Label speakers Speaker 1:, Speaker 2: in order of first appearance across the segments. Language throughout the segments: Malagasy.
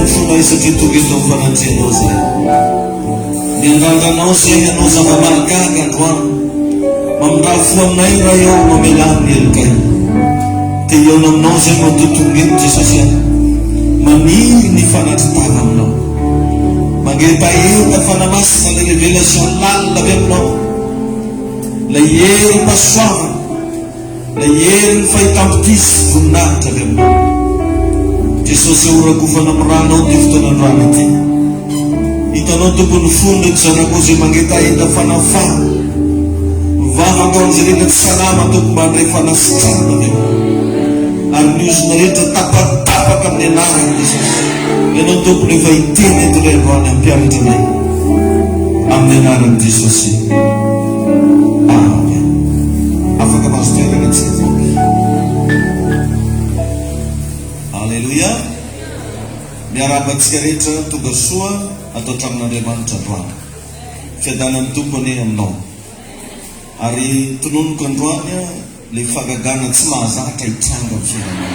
Speaker 1: funay satria tokony fanatrehanao zay. Niandanganao zay anao zava-malagaga androany. Mamindrafo aminay raha eo mamelany elokay. Dia eo aminao zay matotongeto Jesosy a. Maniry ny fanatitava aminao. Mangetaheta fanamasina la révélation lalina avy aminao. La hery pasoavana. La hery ny fahitam-pitisy voninahitra avy aminao. Jesosy orakofana amin'ny ranao ty fotoanandroany ity. Hitanao tompony fondro zanako zay mangetaheta fanafana. Mivavaka amin'izay rehetra tsy salama tompo mba handray fanasitrana avy aminao. Ary niosina rehetra tapatapaka amin'ny anarany Jesosy. Ianao tompony efa hiteny eto ilay androany ampianatra anay. Amin'ny anarany Jesosy. Amen. Afaka mahazo toerana antsika. Alleluia. Miarabantsika rehetra tonga soa atao tramin'Andriamanitra androany. Fiadanan'ny tompony aminao. Ary tononoko androany le fagagana tsy mahazatra hitranga amin'ny fiainanao.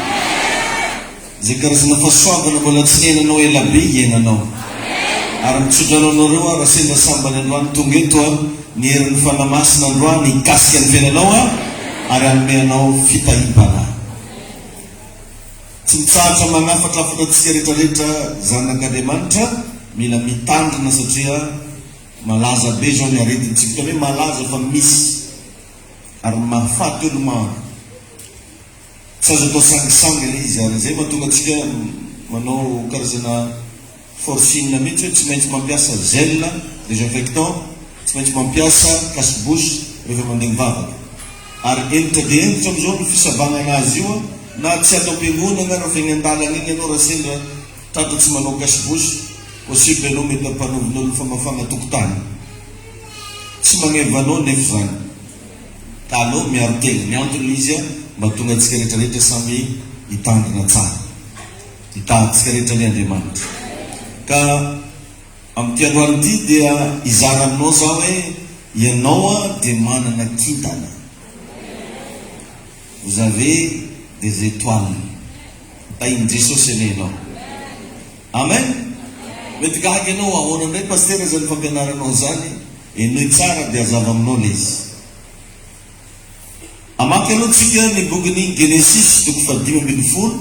Speaker 1: Zay karazana fahasoavana mbola tsy nenanao ela be ienanao. Ary mitsodranao anareo raha sendra sambany androany tonga eto ny herin'ny fanamasina androany hikasika ny fiainanao ary anomenao fitahibana. Tsy mitsahatra manafatra afatantsika rehetrarehetra zanak'Andriamanitra mila mitandrina satria malaza be zao ny aretintsika hoe malaza fa misy ary mahafaty olo maro. Tsy azo atao sangisangina izy ary zay mahatonga atsika manao karazana forcine mihitsy hoe tsy maintsy mampiasa gel désinfectant, tsy maintsy mampiasa cache-bouche rehefa mandeha mivavaka. Ary enitra dia enitra amizao ny fisavana anazy io na tsy atao am-piangonana raha fegny an-dalana iny ianao raha sendra trato tsy manao cache-bouche possible anao mety ampanovin'olo famafana tokotany. Tsy magnevanao nefa zany. Ka aleo miaro tena ny antony izy mba tonga atsika rehetrarehetra samy hitandrina tsara. Hitantsika rehetra ny Andriamanitra. Ka amin'ity androany ity dia izara aminao zao hoe ianao dia manana kintana. Vous avez des étoiles. Tainy Jesosy enenao. Amen. Mety gahaky ianao ahoana indray paster zany fampianaranao zany enoy tsara dia azava aminao le izy. Amaky aloha tsika ny bokyny Genesis 5:15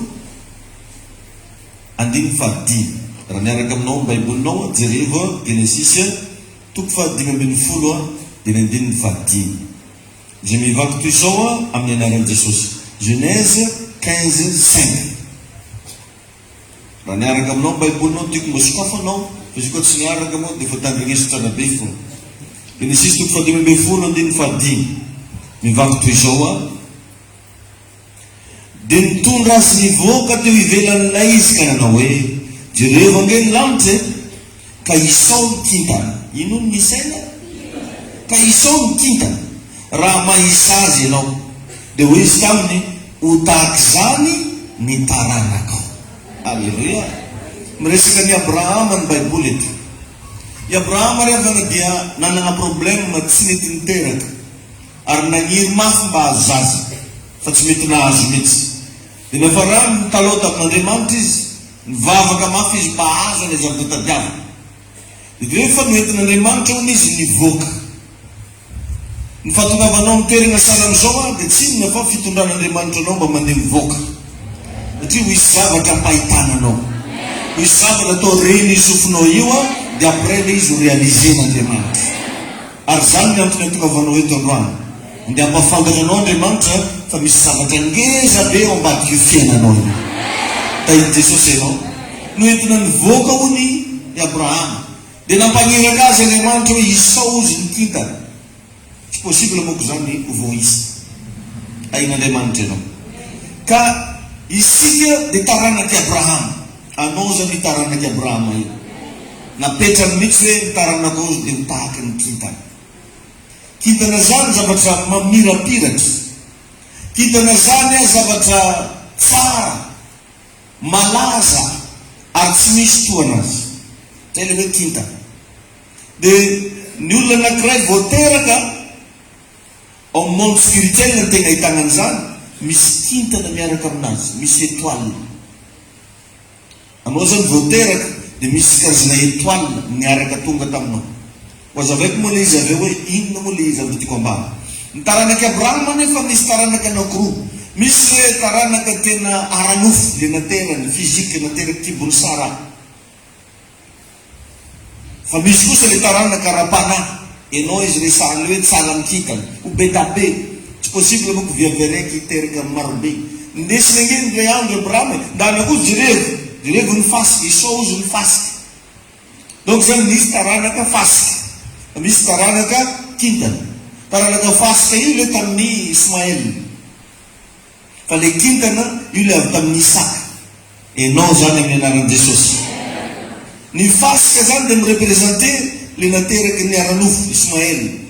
Speaker 1: andiny fadimy. Raha niaraka aminao baibolinao jereva Genesis 5:15 dia andiny fadimy. Je mivaky toy izao amin'ny anaran'i Jesosy. Genèse 15:5. Raha niaraka aminao baibolinao tiako mba sokafanao fa izy koa tsy niaraka moa dia efa tandrignesotrana be fo. Genesis 5:15 andiny fadimy. Mivaky toy izao dia nitondra azy nivoaka teo ivelan'ilay izy ka nanao hoe jereva angeny lanitra ka isao ny kintana. Ino ny misaina? Ka isao ny kintana. Raha mahisa azy ianao dia ho izy taminy ho tahaka zany ny taranakao. Alleluia. Miresaka ny Abrahama ny baiboly eto. I Abrahama revana dia nanana problema tsy mety niteraka ary nagniry mafy mba azaza fa tsy mety nahazo mihitsy. Dia nefa raha mitaloha tamin'Andriamanitra izy nivavaka mafy izy mba azo ny zavatra-tadiavana. Dia rehefa noentin'Andriamanitra hono izy nivoaka. Ny fahatongavanao mitoerana sara amin'izao dia tsy inona fa fitondran'Andriamanitra anao mba mandeha mivoaka. Satria ho isy zavatra ampahitananao. Ho isy zavatra atao reny isofinao io dia après le izy ho réalisen'Andriamanitra. Ary zany ny antony atongavanao eto androany. Dia ampafantatra anao Andriamanitra fa misy zavatra ngeza be ao ambadiky io fiainanao io. Tainy Jesosy ianao. Noentina nivoaka hony i Abrahama. Dia nampagniraka azy Andriamanitra hoe isao izy ny kintana. Tsy possible moko zany ho voaisa. Ain'Andriamanitra ianao. Ka isika dia taranaky Abrahama. Anao zany taranaky Abrahama io. Napetrany mihitsy hoe nitaranako izy dia ho tahaka ny kintana. Kintana zany zavatra mamirapiratra. Kintana zany zavatra tsara, malaza, ary tsy misy toanazy. Zay le hoe kintana. Dia ny olona anankiray voateraka ao amin'ny monde spirituel no tegna ahitana an'izany, misy kintana miaraka aminazy, misy étoile. Anao zany voateraka dia misy karazana étoile miaraka tonga taminao. Wazaveko moa le izy aveo hoe inona moa le izy amin'ny tiako ambany. Ny taranaka Abrahama nefa misy taranaka anankiroa. Misy hoe taranaka tena aranofo le naterany fizika nateraka kibony Sara. Fa misy kosa le taranaka ara-panahy. Enao izy resahany hoe tsara mikitana ho be tabe. Tsy possible moko viavy raiky hiteraka amin'ny marobe. Ndesina ngeny le andro Abrahama ndana koa jirevo ny fasika Esau izy ny fasika. Donc zany misy taranaka fasika. Misy taranaka kintana. Taranaka fasika io le tamin'ny Ismaël. Fa le kintana io le avy tamin'ny Isaka. Enao zany amin'ny anaran'i Jesosy. Ny fasika zany dia mirepresente le nateraky ny aranofo Ismaël.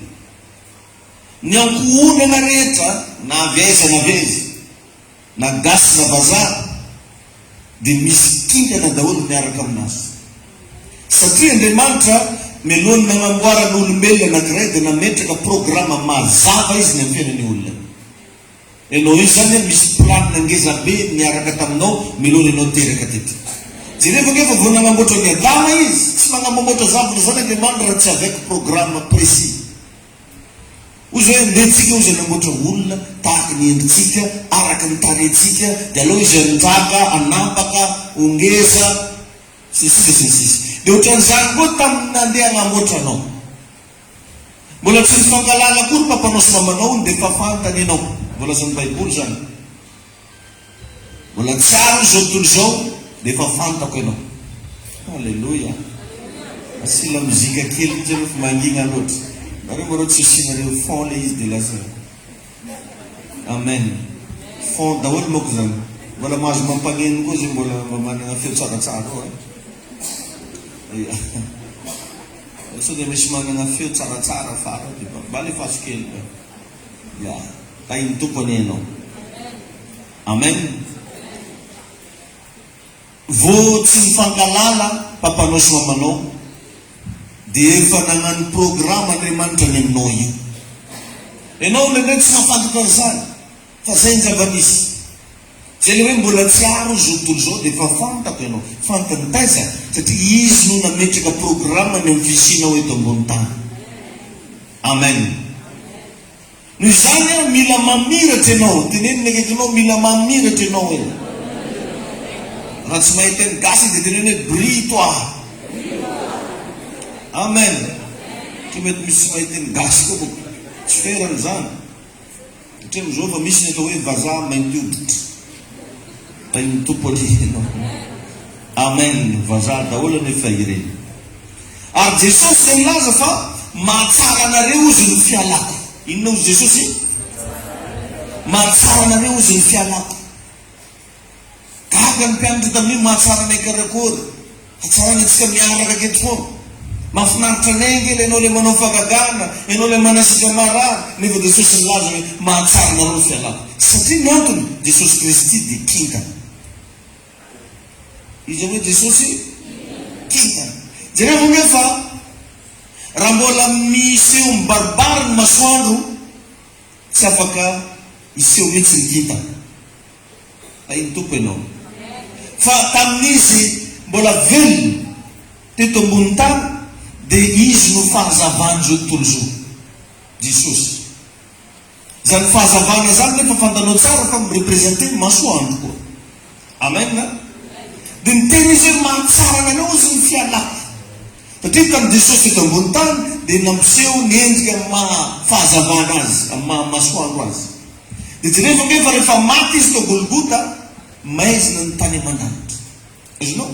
Speaker 1: Ny ankohonana rehetra na aveza na aveza na gasy na vazaha dia misy kintana daholo miaraka aminazy. Satria Andriamanitra melohany nanamboara n'olombelona anankiray dia nametraka programa mazava izy ny amin'ny fiainan'ny olona. Enao io zany misy planina ngeza be miaraka taminao melohany enao teraka teto. Jereva ngefa vao nanamboatra ny Adama izy tsy manamboatra zavatra zany Andriamanitra raha tsy avec programme précis. Ozy hoe ndetsika ozy nanamboatra olona tahaka ny endritsika araka ny tarentsika dia aloha izy anjaka anapaka ongeza sisisisisisi. Dia ohatran'izany koa tamin'ny nandeha hanamboatra anao. Mbola tsy nifankalala koa papanao sy mamanao dia efa fantany ianao. Mbola zany Baiboly zany. Mbola tsara zao tontolo zao dia efa fantako ianao. Halleluja. Asila muzika kely izy rehefa mangina loatra. Nareo mbarao tsy isinareo fond le izy dia lasa. Amen. Fond daholo moko zany. Mbola mahazo mampaneno koa izy mbola manana feo tsaratsara koa. Sao dia misy manana feo tsaratsara fara dia bale faso kely. Ya, tainy tompony ianao. Amen. Vao tsy mifankalala papanao sy mamanao dia efa nagnano programa Andriamanitra ny aminao io. Ianao ndraindray tsy mahafantatra zany fa zay ny zava-misy. Zay le hoe mbola tsy aro zao tontolo zao dia efa fantako ianao. Fantany taiza satria izy no nametraka programa ny amin'ny fisinao eto ambony tany. Amen. Noho izany mila mamiratra ianao. Teneniny akaikinao mila mamiratra ianao eo. Raha tsy mahita ny gasy dia teneny hoe brille toi. Amen. Tsy mety misy mahita ny gasy koa boko. Tsy ferany zany. Satria amin'izao fa misy ny atao hoe vazaha mainty hoditra. Tainy tompony ianao. Amen. Vazaha daholo nefa ireny. Ary Jesosy zay milaza fa mahatsara anareo izy ny fialako. Inona ozy Jesosy? Mahatsara anareo izy ny fialako. Gaga ny mpianatra tamin'io mahatsara anay karakory. Hatsarana antsika miaraka aketo foana. Mahafinaritra anay ngely ianao le manao fagagana, ianao le manasika marary. Nefa Jesosy milaza hoe mahatsara anareo ny fialako. Satria ny antony Jesosy Kristy dia kintana. Izy hoe Jesosy kintana. Jereva nefa raha mbola miseho mibaribary ny masoandro tsy afaka iseho mihitsy ny kintana. Tainy tompo ianao. Fa tamin'izy mbola velona teto ambony tany dia izy no fahazavany zao tontolo zao. Jesosy. Zany fahazavana zany nefa fantanao tsara fa mirepresente ny masoandro koa. Amen na? Dia niteny izy hoe mahatsara anareo izy ny fialako. Satria tamin'ny Jesosy eto ambony tany dia nampiseho ny endrika fahazavana azy, amin'ny masoandro azy. Dia jereva ngefa rehefa maty izy tao Golgota, maizina ny tany aman-danitra. Azonao?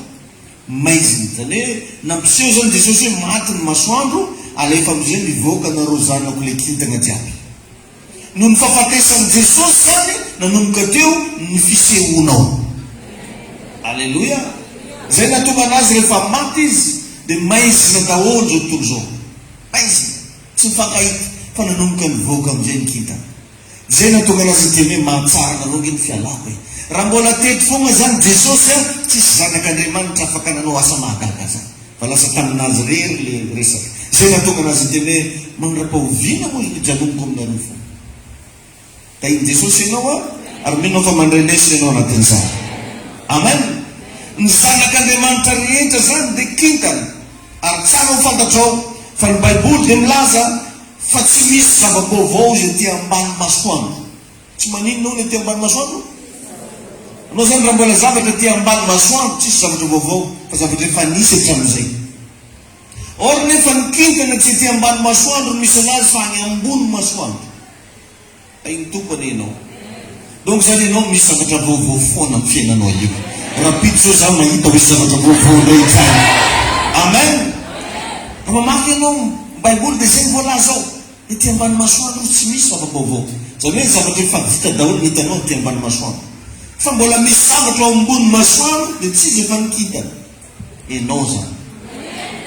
Speaker 1: Maizina. Zany hoe nampiseho zany Jesosy hoe maty ny masoandro, alefa amizay mivoaka nareo zanako le kintana jiaby. Noho ny fahafatesan'i Jesosy zany nanomboka teo ny fisehoanao. Alleluia. Zay natonga anazy rehefa maty izy dia maizina daholo zao tontolo zao. Maizina. Tsy mifankahita fa nanomboka mivoaka amizay ny kintana. Zay natonga anazy teny hoe mahatsara anareo nge ny fialako e. Raha mbola teto foana zany Jesosy tsisy zanak'Andriamanitra afaka nanao asa mahagaga zany. Fa lasa taminazy rery le resaka. Zay natonga anazy teny hoe mandrapahoviana moa ny janoniko aminareo foana. Tainy Jesosy ianao ary minao fa mandray lesona ianao anatin'izany. Amen. Ny zanaka Andriamanitra rehetra zany dia kintana. Ary tsara ho fantatrao fa ny Baiboly dia milaza fa tsy misy zava-baovao izay aty ambany masoandro. Tsy maninona ny aty ambany masoandro? Anao zany raha mbola zavatra aty ambany masoandro, tsisy zavatra vaovao fa zavatra efa nisy hatramin'izay. Or nefa ny kintana tsy aty ambany masoandro misy anazy fa any ambony masoandro. Ay ny tompony ianao. Donc zany ianao misy zavatra vaovao foana amin'ny fiainanao io. Rapito zao zaho mahita misy zavatra vaovao indray tsara. Amen. Raha mamaky ianao Baiboly dia zay voalaza ao. Ety ambany masoandro tsy misy zava-baovao. Zany hoe zavatra efa vita daholo ny hitanao ety ambany masoandro. Fa mbola misy zavatra ao ambony masoandro dia tsy izy efa nikintana. Ianao zany.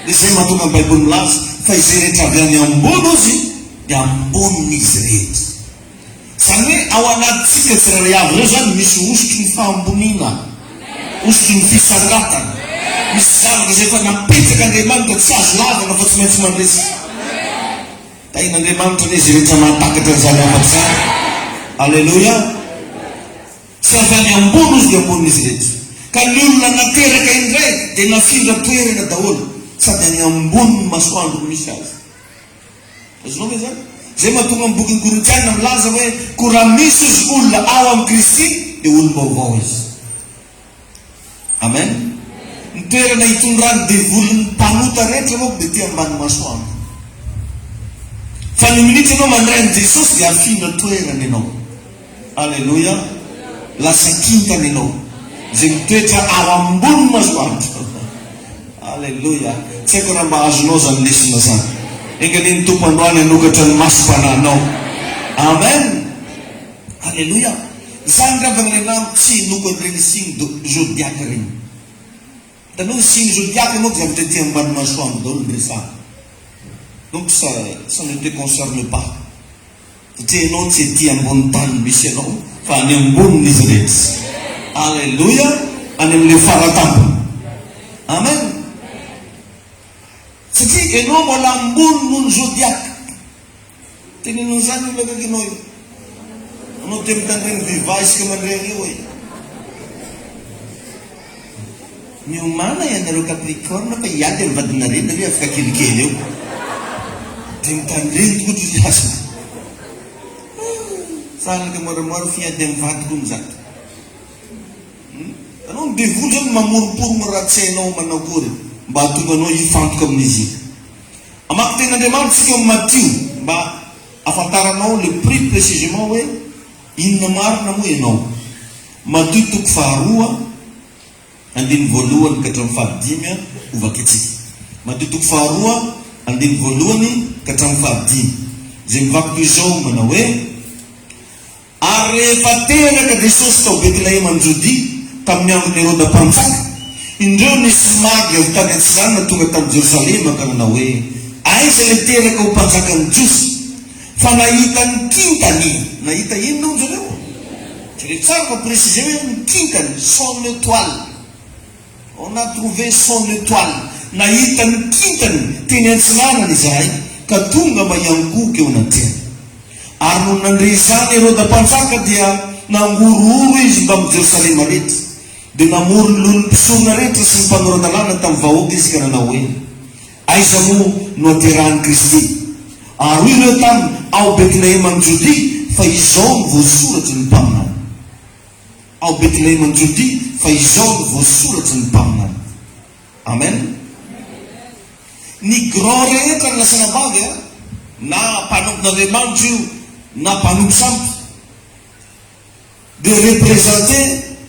Speaker 1: Dia zay mahatonga ny Baiboly milaza fa izay rehetra avy any ambony ozy dia ambonin'izy rehetra. Zany hoe ao anatintsika tsirairay avy ireo zany misy osotry ny fahamboniana, osotry ny fisakatana. Misy zavatra izay efa napetraka Andriamanitra tsy azo lavana fa tsy maintsy mandresika. Tain'Andriamanitra izy rehetra mahatakatra izany afa-tsy zany. Alleluia. Tsy avy any ambony izy dia ambonin'izy rehetra. Ka ny olona nateraka indray dia nafindra toerana daholo sady any ambony masoandro misy azy. Azonao ve zany? Zay mahatonga amin'ny bokin'ny Korintiana milaza hoe koa raha misy izy olona ao amin'ny Kristy dia olom-baovao izy. Amen. Ny toerana hitondrany devolon'ny mpanota rehetra moa dia ty ambany masoandro. Fa ny minitra ianao mandray ny Jesosy dia afindra toerana ianao. Alleluia. Lasa kintana ianao. Zay mitoetra ao ambony masoandro. Alleluia. Tsy haiko raha mba azonao zany lesona zany. Engany ny tompo androany hanokatra ny masom-pananao. Amen. Alleluia. Zany ravana renamo tsy noko an'ireny signy zodiaka reny. Hitanao ny signy zodiaka moa dia zavatra ety ambany masoandro daholo ny resahana. Donc ça ne te concerne pas. Satria ianao tsy ety ambony tany misy ianao fa any ambony izy rehetra. Alleluia. Any amin'ilay faratampony. Amen. Satria ianao mbola ambony noho ny zodiaka. Tenenao zany olona akaiky ianao io. Anao te mitandreny viva isika mandreny io hoe miomana ianareo Capricorne fa hiady amin'ny vadina rena hoe afaka kelikely eo. Te mitandreny tokotry izy asa. Salaka moramora fiady amin'ny vadiko ny zato. Anao ny devoly zany mamoroporomo raha tsy hainao manao akory mba hahatonga anao hifantoka amin'izy. Amaky ten'Andriamanitra tsika amin'ny Mattio mba afantaranao le prix précisément hoe inona marina moa ianao. Mattio toko faharoa andiny voalohany ka hatramin'ny fahadimy ovaketsika. Mattio toko faharoa andiny voalohany ka hatramin'ny fahadimy. Zay mivaky izao manao hoe ary rehefa teraka Jesosy tao Betlehema any Jodia tamin'ny andron'ny Herôda mpanjaka, indreo nisy magy avy tany Antsinana tonga tamin'ny Jerosalema ka nanao hoe aiza le teraka ho mpanjakany Jiosy fa nahita ny kintany. Nahita inona hoy zareo? Tsara fa précisé hoe ny kintany, son étoile. On a trouvé son étoile. Nahita ny kintany teny Antsinanany izahay ka tonga mba hiangoka eo anatrehany. Ary no nandre izany Herôda mpanjaka dia nangorooro izy mba amin'ny Jerosalema rehetra. Dia namory ny lon'ny mpisorona rehetra sy ny mpanoran-dalàna tamin'ny vahoaka izy ka nanao hoe aiza moa no aterahan'i Kristy. Ary ireo tany ao Betlehema any Jodia fa izao ny voasoratry ny mpaminany. Ao Betlehema any Jodia fa izao ny voasoratry ny mpaminany. Amen. Ny grand rehetra ny lasana bavy na mpanompon'Andriamanitra io na mpanompo sampy de représenté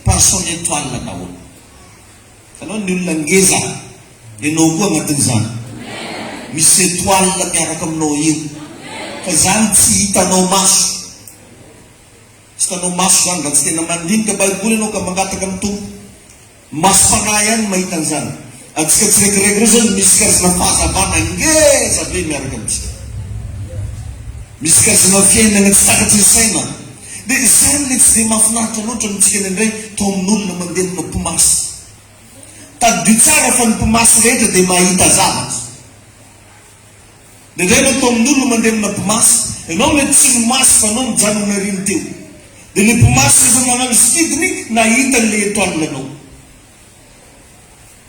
Speaker 1: par son étoile daholo. Tanao ny olona ngeza ianao koa agnatin'izany. Misy étoile miaraka aminao io. Fa zany tsy hitanao maso. Tsy hitanao maso zany raha tsy tena mandinika Baiboly ianao ka mangataka amin'ny tompo. Maso-panahy ihany mahita an'izany. Atsika tsiraikaraiky reo zany misy karazana fahazavana ngeza be miaraka amintsika. Misy karazana fiainana tsy takatry ny saina. Dia zany le tsy dia mahafinaritra loatra amintsika indraindray tao amin'olona mandeha amina mpimasy. Tadio tsara fa ny mpimasy rehetra dia mahita zavatra. Dia indray tao amin'olona mandeha amina mpimasy, ianao mety tsy mimasy fa anao mijanona riny teo. Dia le mpimasy rehefa manano sidiny nahita le étoile anao.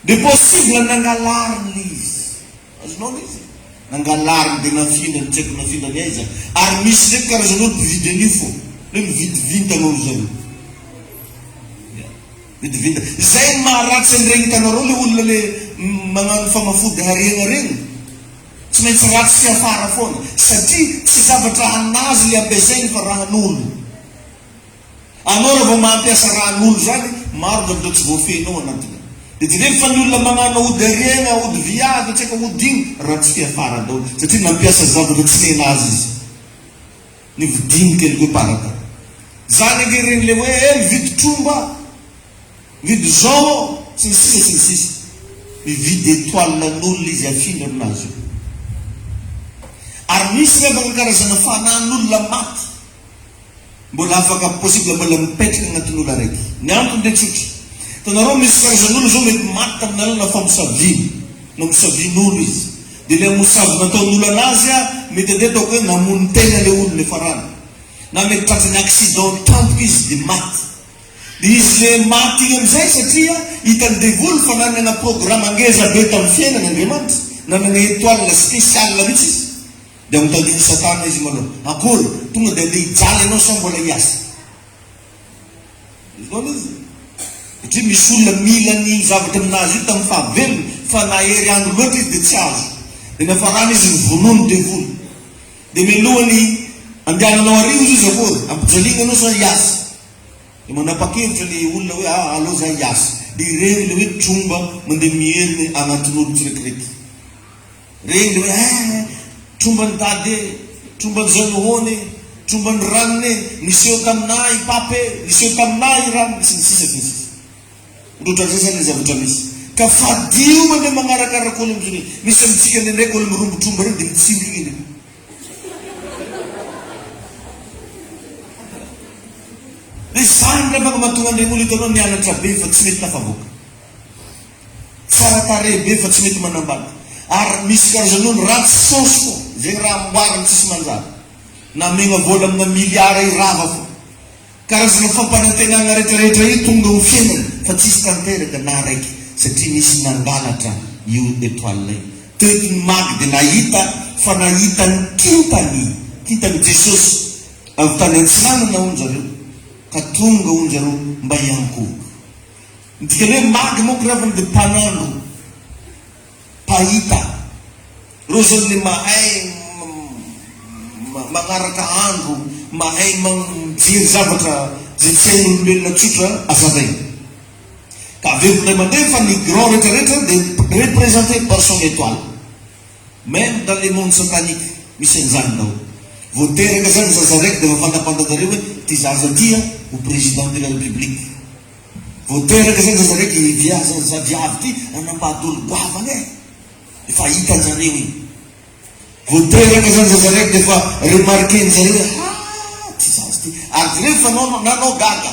Speaker 1: de possible nangalarina izy. Azonao izy nangalarina de nafinany tsy haiko nafinany aiza. Ary misy ndraiky karazan'olo mpividy an'io fo le mividivintana olo zany vidivinta zay maharatsy an'iregny hitanareo le olona le magnano famafody hariagna regny tsy maintsy ratsy fiafara foana satria tsy zavatra anazy le ampiasainy fa rahan'olo. Anao raha vao mampiasa rahan'olo zany maro davitra tsy voafenao anatiny. De direny fa ny olona magnano ody hariagna ody viavy tsy haika ody igny ratsy fiafara daholo satria nampiasa zavatra tsy nenazy izy ny vidinika ny paraka zany angereny le hoe mividy tromba mividy zao sy ny sisa mividy étoile n'olona izy afindra aminazy. Ary misy revana karazana fanan'olona maty mbola afaka possible mbola mipetraka agnatin'olo araiky. Ny antony de tsotra tanareo misy karazan'olo zao mety maty tamin'alana famosaviny na mosavin'olo izy de le mosavy nataon'olo anazy mety ade ataoko hoe namony tena le olo le farany na mety tratrany accident tampoka izy de maty. De izy le maty igny amizay satria hitany devoly fa nanana programme angeza be tamin'ny fiainany Andriamanitra nanana étoile spéciale mihitsy izy de mitandiny satana izy maloha akory tonga de ande hijaly anao sa mbola hiasa izona izy satria misy olona mila ny zavatra aminazy io tamin'ny fahavelony fa nahery andro loatra izy de tsy azo de nafarana izy mivonony devoly de melohany andehananao arivo izy akory ampijaliana anao sa hiasa de manapa-kevitra le olona hoe alao zay hiasa de regny le hoe tromba mandeha miheriny anatin'olo tsiraikireky regny le hoe tromba ny dady tromba ny zanohony tromba ny ranony niseho taminay pape niseho taminay rano sy ny sisa rotra zay zany le zavatra misy ka fadio mandeha magnarakaraka olo amizany misy amitsika ny ndraiky olo mirombo tromba regny de mitsimigny de zany ravaka mahatonga andregny olo hitanao nianatra be fa tsy mety tafavoaka tsara tare be fa tsy mety manambady. Ary misy karazan'olo ratsy sosy fo zay raha amboariny tsisy manjary na megna vola amina miliara irava fo karazana fampanantenana rehetrarehetra io tonga ho fiainany fa tsisy tanteraka na raiky satria misy nangalatra io étoile io toetiny magy de nahita fa nahita ny kintany Jesosy avy tany antsinanana hono zareo ka tonga hono zareo mba hiankohoka dikany hoe magy moko ravany de mpanandro pahita reo zany le mahay magnaraka andro mahay mijery zavatra zay tsy hain'olombelona tsotra azavay ka avevinay mandeha fa ny grand rehetrarehetra de représenté par son étoile même dans les mondes satanique misy an'izany dao voateraka zany zaza raiky de mafandapantadareo hoe ty zaza tia ho président de la république voateraka zany zaza raiky viaza viavy ty anambady olo goavany efa hitan'zareo igny voateraka zany zaza raiky defa remarqué n'zareo hoe ty zaza ty ary rehefa nanao gaga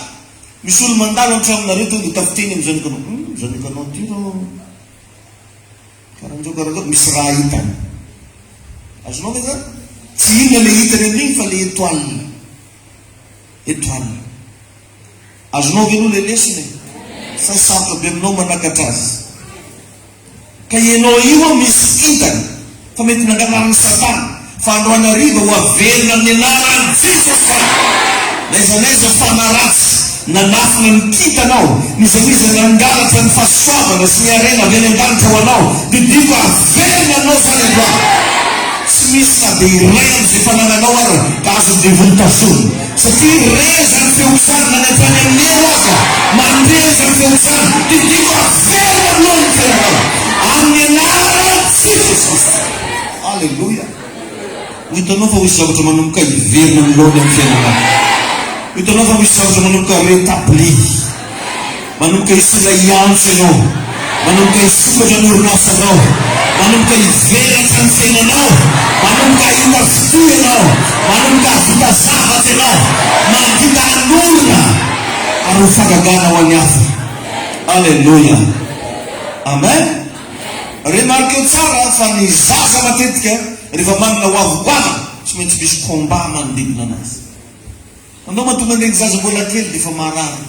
Speaker 1: misy olo mandalo antranonareo to de tafiteny am'zanikanao zanikanao ty ro karanjao misy raha hitany azonao me zany tsy inona le hitany amin'igny fa le étoile azonao ve aloha le lesiny fa sarotra be aminao manakatra azy ka ianao io misy hitany fa mety nanganarany satana fa androanariva ho avelona amin'ny anarany Jesosy naizanaiza fanaratsy nanafina mikitanao nizaniza nangalatra ny fahasoavana sy ny arena avy any an-danitra ho anao de diko avelona anao zany androany tsy misy na de iray am'izay fanananao ary ka azo devolon-tazony satria reza ny feotsany nanantrany amin'ny eo aza mandreza ny feotsany de diko avelona anao ny fiainanao amin'ny anarany Jesosy. Alleluia. Hitanao fa misy zavatra manomboka hiverina milony amin'ny fiainanao. Hitanao fa misy zavatra manomboka rétabli manomboka hisila hiantso ianao manomboka hisokatra ny orinasanao manomboka hivelatra ny fiainanao manomboka hita fito ianao manomboka vita zavatra ianao mahavita hanorina ary ho fagagana ho any hafa. Alleluia. Amen. Remarquez tsara fa ny zaza matetika rehefa manana hoavokoavana tsy maintsy misy combat manodidina anazy. Andao mahatonga an'ireny zaza mbola kely de fa marary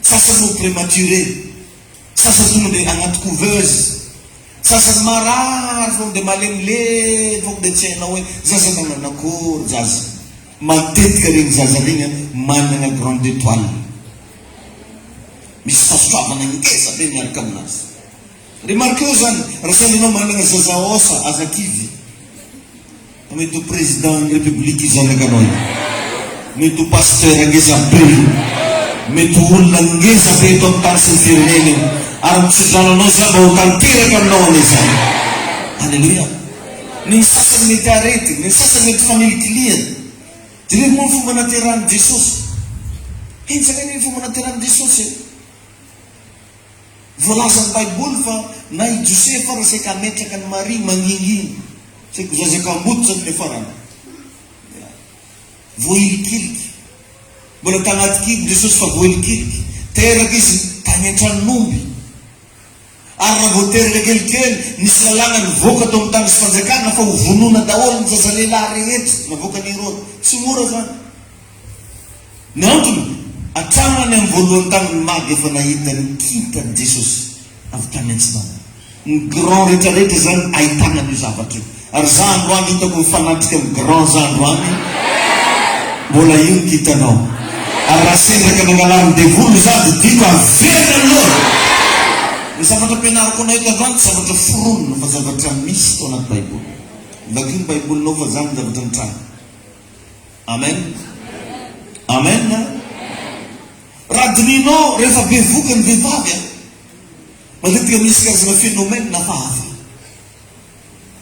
Speaker 1: sasany no prématuré sasany tonga de agnaty couveuse, sasany marary fogna de malemilemy fogna de tsy hainao hoe zaza nananakory zaza. Matetika regny zaza regny manana grande étoile, misy fahasoavana ngeza be miaraka aminazy. Remarquez zany, raha sainao manana zaza osa azakivy, mety ho président république izanaka anao, mety ho pasteur ngeza be, mety ho olona ngeza be eto amin'ny tany sy ny firenena ary mitsodrananao zay mba ho tanteraka aminao ane zany. Alleluia. Ny sasany mety arety, ny sasany mety famelikiliana. Dire moa fomba naterahany Jesosy. Hitsaka ny fomba naterahany Jesosy. Voalazany Baiboly fa na i Josefa raha saika ametraka ny Maria manginginy. Saika zazaka amboto zany le farany. Voahilikiliky. Mbola tagnaty kidy Jesosy fa voahilikiliky. Teraka izy tany an-tranomby. Ary raha vao teraka kelikely nisy lalàna nivoaka tao amin'ny tany sy fanjakana fa ho vonona daholo ny zaza lehilahy rehetra navoaka ny Herôdy. Tsy mora zany. Ny antony atranany amin'ny voalohany tany ny maga efa nahita ny kintany Jesosy avy tany antsinana. Ny grand rehetrarehetra zany ahitana io zavatra io. Ary za androany hitako mifanatrika amin'ny grand za androany, mbola io ny kitanao. Ary raha sendraka nangalary devolo za dia diko averina aloha. Ny zavatra ampianariko anao eto avy any tsy zavatra foronina fa zavatra misy tao anaty Baiboly. Vaky ny Baibolinao fa zany zavatra nitrano. Amen. Amen. Raha dininao rehefa bevoka ny vehivavy, matetika misy karazana phénomène na hafa.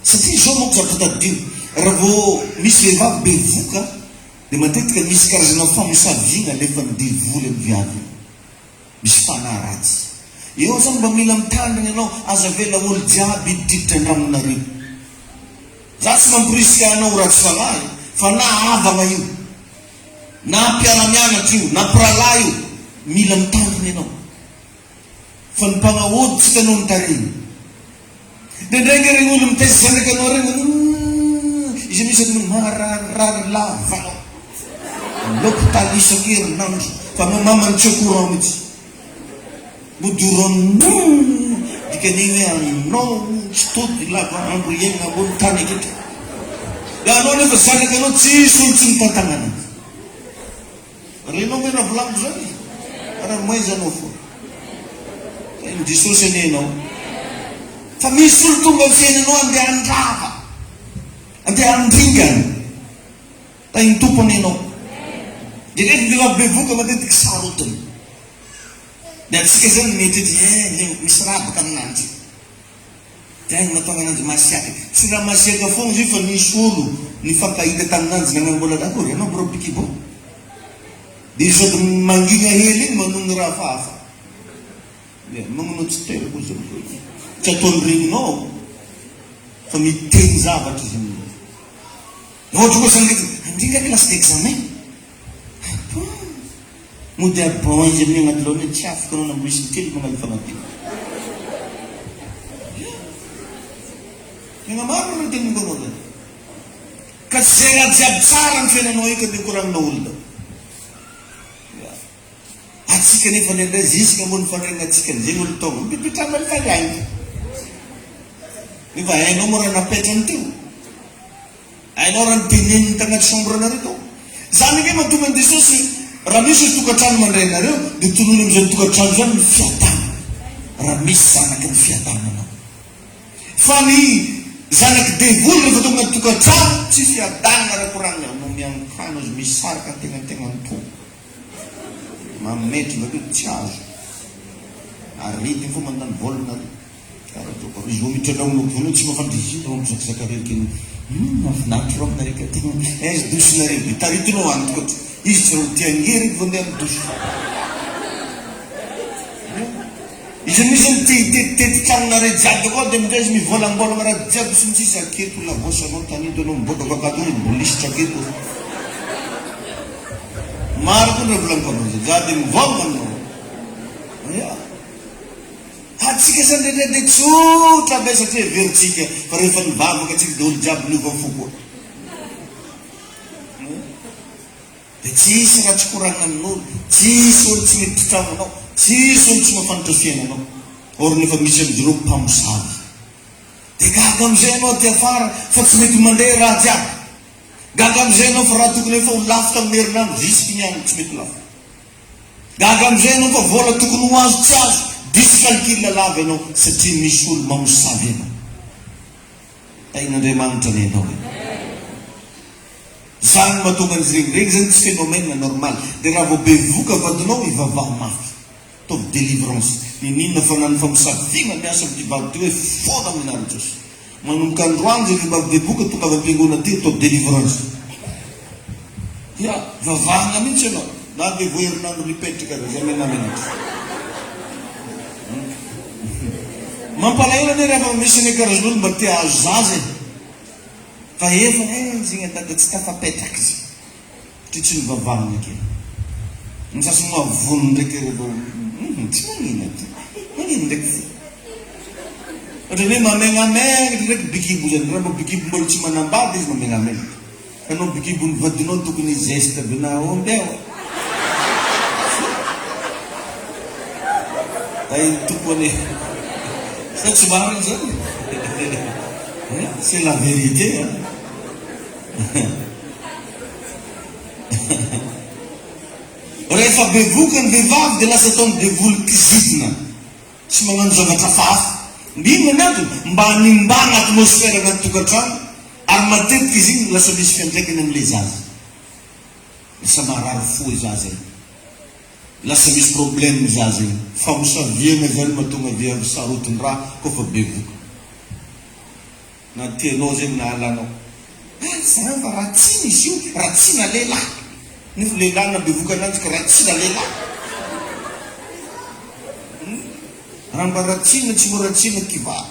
Speaker 1: Satria zao manko zavatra tadino, raha vao misy vehivavy bevoka dia matetika misy karazana famosaviana lefa ny devoly amin'ny viavy. Misy fanahy ratsy. Eo zany mba mila mitandrina ianao aza vela olo jiaby hididitra andramonareo. Za tsy mampirisika anao ratsy fanahy, fa na havana io, na mpiara-mianatra io, na piralahy io, mila mitandrina ianao. Fa ny mpanahoditsika anao nitareny. Dia ndraiky regny olo mitaiza zanaka anao regny, izy misy ny mararary lava. L'hôpital isan-kerinandro, fa mamamany tsy courant mihitsy. Moduron dikaniny anao tsy tody lava andro iaigna ambony tany aketra. Da anao nefa zanaka anao tsisy olo tsy mitantagnana. Renao mena volango zany, raha maiza anao fo. Ny Jesosy anenao. Fa misy olo tonga amin'ny fiainanao andeha andrava, andeha andringana. Da iny tompony anao. Dia rehefa vehivavy bevoka matetika sarotiny. Dia atsika zany mety misy rabaka aminanjy. Dia agny mahatonga ananjy masiaka. Tsy raha masiaka foana izy fa nisy olo nifankahita taminanjy nanambola dakory. Ianao bro pikibo. Dia izy sady mangina hely iny manonony raha hafa. Dia magnano tsy teriko izy. Tsy ataony regninao fa miteny zavatra izy amin'io. Ohatra koa zany andringa classe d'examen. Mody abon izy amin'ny agnaty laona tsy afaka anao namborisy kely manalo fanampiana. Tegna maro no teneniko anao zany. Ka tsy zay raha jiaby tsara ny fiainanao io ka dia koraninao olona. Atsika nefa nendray zisika moa ny fandraina atsika zay olo taona mipitrana ny faliainy. Nefa hainao moa raha napetrany teo. Hainao raha niteneniny tagnaty chambre nareo tao. Zany ke mahatonga ny Jesosy raha misy ny tokantrano mandray nareo dia tonony amin'izay tokantrano zany ny fiadana. Raha misy zanaky ny fiadananao. Fa ny zanaky devoly rehefa tonga ny tokantrano tsy fiadana raha koranina anao miankano azy misaraka tegnategna ny tompo. Mametry bakeo tsy azo. Arity fo mandany volana izy vao mitrana oloko voalohany tsy mafandrizina ao mizakizaka rerikeny. Mafinaritra rao aminareka tegna aizy dosinareo dia taritinao antoka izy tsy raha tiangery vao andeha amin'ny doso. Izy misy tetitranonare jiaby koa dia amindray izy mivolambolagna raha jiaby sy mitsisy aketo lavosa anao tanito anao mibodaka akato mibolisitra aketo. Maro koa nireo volaniko anao zay za dia mivolagna aminao. Atsika zany ndraindray tsotra be satria veritsika fa rehefa nivavaka atsika dia olo jiaby niova fo koa. Dia tsisy raha tsy koragna amin'olo, tsisy olo tsy mety tramonao, tsisy olo tsy mahafantatra fiainanao. or nefa misy am'jero mpamosavy. De gaga am'izay anao ty afara fa tsy mety mandeha raha jiaby. Gaga am'izay anao fa raha tokony efa ho lafo tamin'ny herinandro zisky niany tsy mety lafo. Gaga am'izay anao fa vola tokony ho azo tsy azo disy calcul lava ianao satria misy olo mamosavy ianao. Tain'Andriamanitra ny ianao. Zany mahatonga an'izy regny zany tsy phénomène normal. De raha vao bevoka vadinao ivavaho mafy. Ataovy délivrance. Ninina fa nany famosavina miasa amin'ity vavy ty hoe fona amin'any Jesosy. Manomboka androany zay vehivavy bevoka tonga avy am-piangona ty ataovy délivrance. Ya, vavahana mihitsy ianao. Na de voaherinandro mipetraka zay menamenatra. Mampalahelo ane rehefa misy ny karazan'olo mba te azo zaza fa efa zegny dada tsy tafapetraka izy satria tsy nivavahana kely. Ny sasany mavono ndraiky rehefa tsy magnino ty magnino ndraiky ohatra hoe mamenamena ndraiky bikibo zany raha mba bikibo mbola tsy manambady izy mamenamena. Anao bikibo ny vadinao tokony geste be na ombeo ay tompony. C'est c'est la vérité. Rehefa bevoka ny vehivavy de lasa ataony devoly kizitina sy magnano zavatra fafy. Ndino ny antony mba hanimbana atmosfera anaty tokantrano ary matetika izy igny lasa misy fiantraikany amin'le zaza. Lasa marary fo zaza igny. Lasa misy problème zaza igny. Famosaviana zany mahatonga avy amin'ny sarotiny raha kofa bevoka. Na tianao zegny na alanao. Zany fa ratsina izy io, ratsina lehilahy. Nefa lehilahy na bevoka ananjy ka ratsina lehilahy. Raha mba ratsina tsy mba ratsina kivà.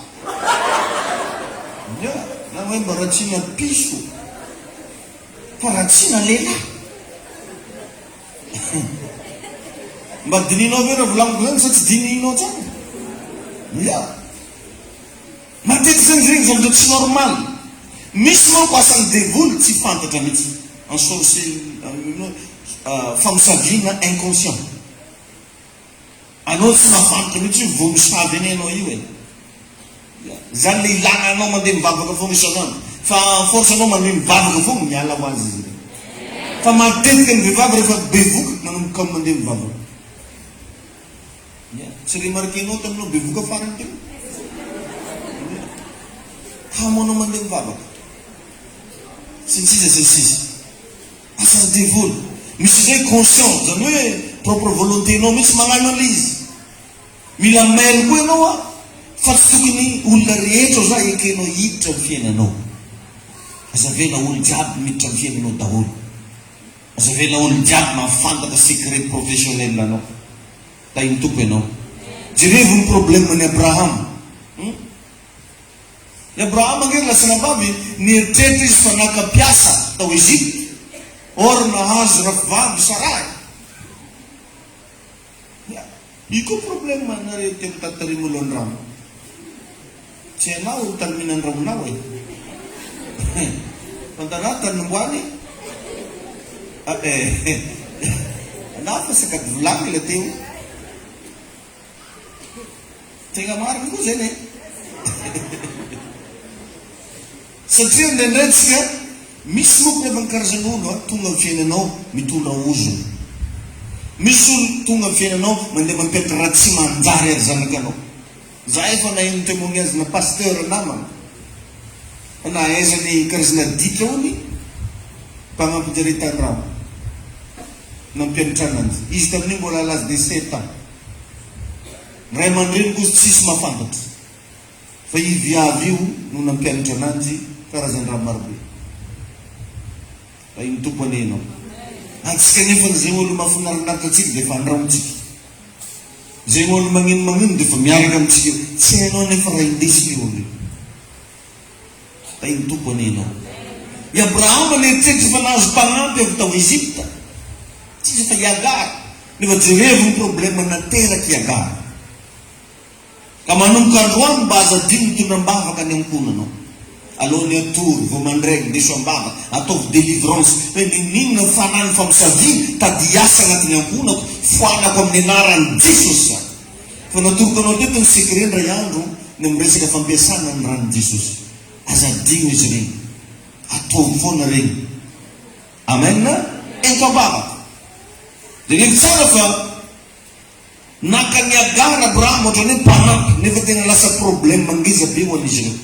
Speaker 1: Ya, na hoe mba ratsina piso. Fa ratsina lehilahy. Mba dininao ve raha volaniko zany sa tsy dininao tsara? Ya. Matetika zany regny zavatra tsy normal. Misy manko asan'ny devoly tsy fantatra mihitsy. En sorcier famosaviana inconscient. Anao tsy mahafantatra mihitsy hoe vomosavy ane anao io e. Zany le ilana anao mandeha mivavaka foana isanandro. Fa force anao mandeha mivavaka foana miala ho azy izy. Fa matetika ny vehivavy rehefa bevoka manomboka mandeha mivavaka. Tsy remarquenao taminao bevoka farany teo. Hamonao mandeha mivavaka. Sy ny sisa. Asan'ny devoly. Misy zay conscient, zany hoe propre volonté-nao mihitsy magnano an'izy. Mila mailo koa ianao a. Fa tsy tokony olona rehetra za ekenao hiditra amin'ny fiainanao. Azavena olo jiaby miditra amin'ny fiainanao daholo. Azavena olo jiaby mahafantatra secret professionnel anao. Ta iny tompo ianao. Jerevo ny problème ny Abraham. Ny Abraham angely lasa nambavy nieritretra izy fa naka-piasa tao Egypte. Or nahazo rafivavy Sarai. Io koa problème nareo te mitatary olo andrano. Tsy anao talimina andramonao e. Fantanao tanimboany. Anafa sakady volany le teo. Tegna marina koa zany e. Satria ndraindraitsika misy moko nefa ny karazan'olo tonga amin'ny fiainanao mitondra ozo. Misy olo tonga amin'ny fiainanao mandeha mampiatra raha tsy manjary ary zanakanao. Za efa naheno témoignage na pasteur namana. Nahaizany karazana ditra ony mpanampinjaretan-drano. Nampianatra ananjy. Izy tamin'iny mbola à l'âge de 7 ans. Ray aman-dreny koa tsisy mahafantatra. Fa i viavy io no nampianatra ananjy karazan-draha marobe. Fa iny tompo anenao. Antsika nefa zay olo mahafinarinaritra atsika dia efa andramontsika. Zay olo magnino dia efa miaraka amintsika. Tsy hainao nefa raha indesiny olo. Fa iny tompo anenao. I Abraham neritreritry fa nahazo mpanampy avy tao Egypta. Tsisy fa i Agar. Nefa jerevo ny problème nateraky i Agar. Ka manomboka androany mba aza dimy mitondram-bavaka ny ankonanao. Alohan'ny atory, vao mandregny, ndeso am-bavaka, ataovy délivrance. Hoe ninona fanany famosavina, tady asa agnatin'ny ankonako, foanako amin'ny anarany Jesosy. Fa natorokanao teto ny secret ray andro ny miresaka fampiasana ny ranon Jesosy. Azadino izy regny, atao foana regny. Amen. Enkabaka. Dia ny tsara fa naka ny Agara Abraham ohatrany hoe mpanampy nefa tena lasa problème mangiza be ho an'izy ireo.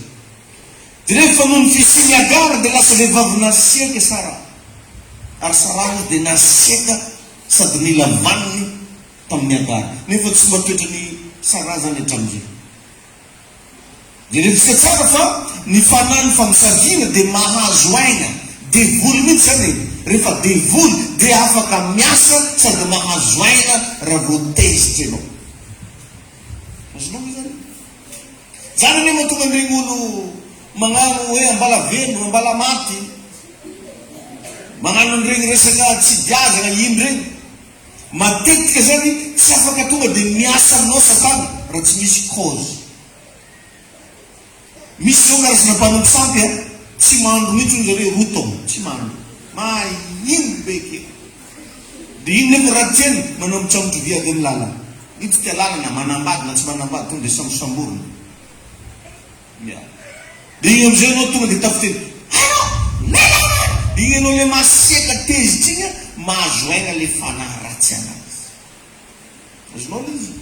Speaker 1: Dia rehefa noho ny fisiany Agara dia lasa vehivavy nasiaka Sara. Ary Sara izy dia nasiaka sady mila vaniny tamin'ny Agara. Nefa tsy mba toetra ny Sara zany hatramin'izay. Dia rehefa tsara fa ny fanahy ny famisaviana dia mahazo aina, devoly mihitsy zany. Rehefa devoly dia afaka miasa sady mahazo aina raha vao tezitra ianao. Azonao zany. Zany anie mahatonga an'iregny olo magnano hoe ambala veno, ambala maty, magnano an'iregny resaka tsy diazana ino regny. Matetika zany tsy afaka tonga dia miasa aminao Satana raha tsy misy cause. Misy zao karazana mpanompo sampy tsy mahandro mihitsy hoy zareo rotom, tsy mahandro. Maino beke. Dia ino nefa raha tiany manao mitsamotro vy avy amin'ny lalana. Ito tia lalana manambady na tsy manambady tonga dia sambosamborona. Dia iny amizay anao tonga dia tafiteny iny anao le masiaka tezitra igny mahazo aina le fanahy ratsy anazy. Azonao izy.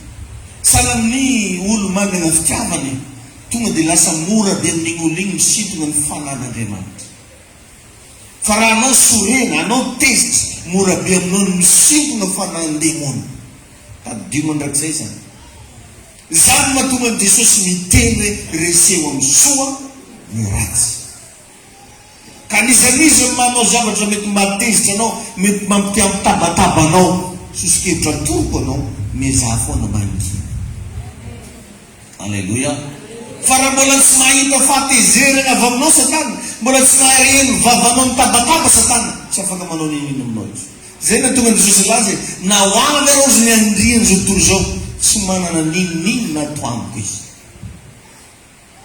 Speaker 1: Sahala amin'ny olo manana fitiavany tonga dia lasa mora be amin'igny olo igny misintona ny fanan'Andriamanitra. Fa raha anao sorena, anao tezitra, mora be aminao ny misintona fanan'demona. Tadimo andrakizay zany. Zany mahatonga an' Jesosy miteny hoe reseo amin'ny soa ny ratsy. Ka nizanizy manao zavatra mety matezitra anao, mety mampitiamitabataba anao, sosikevitra toroko anao, mizaha foana mangy. Alleluia. Fa raha mbola tsy mahita fahatezerana avy aminao Satana, mbola tsy maheno vavanao mitabataba Satana, tsy afaka manao ninino aminao izy. Zay nahatonga an' Jesosy laza na ho avy arao zy ny andriany zao tontolo zao, tsy manana ninino natao amiko izy.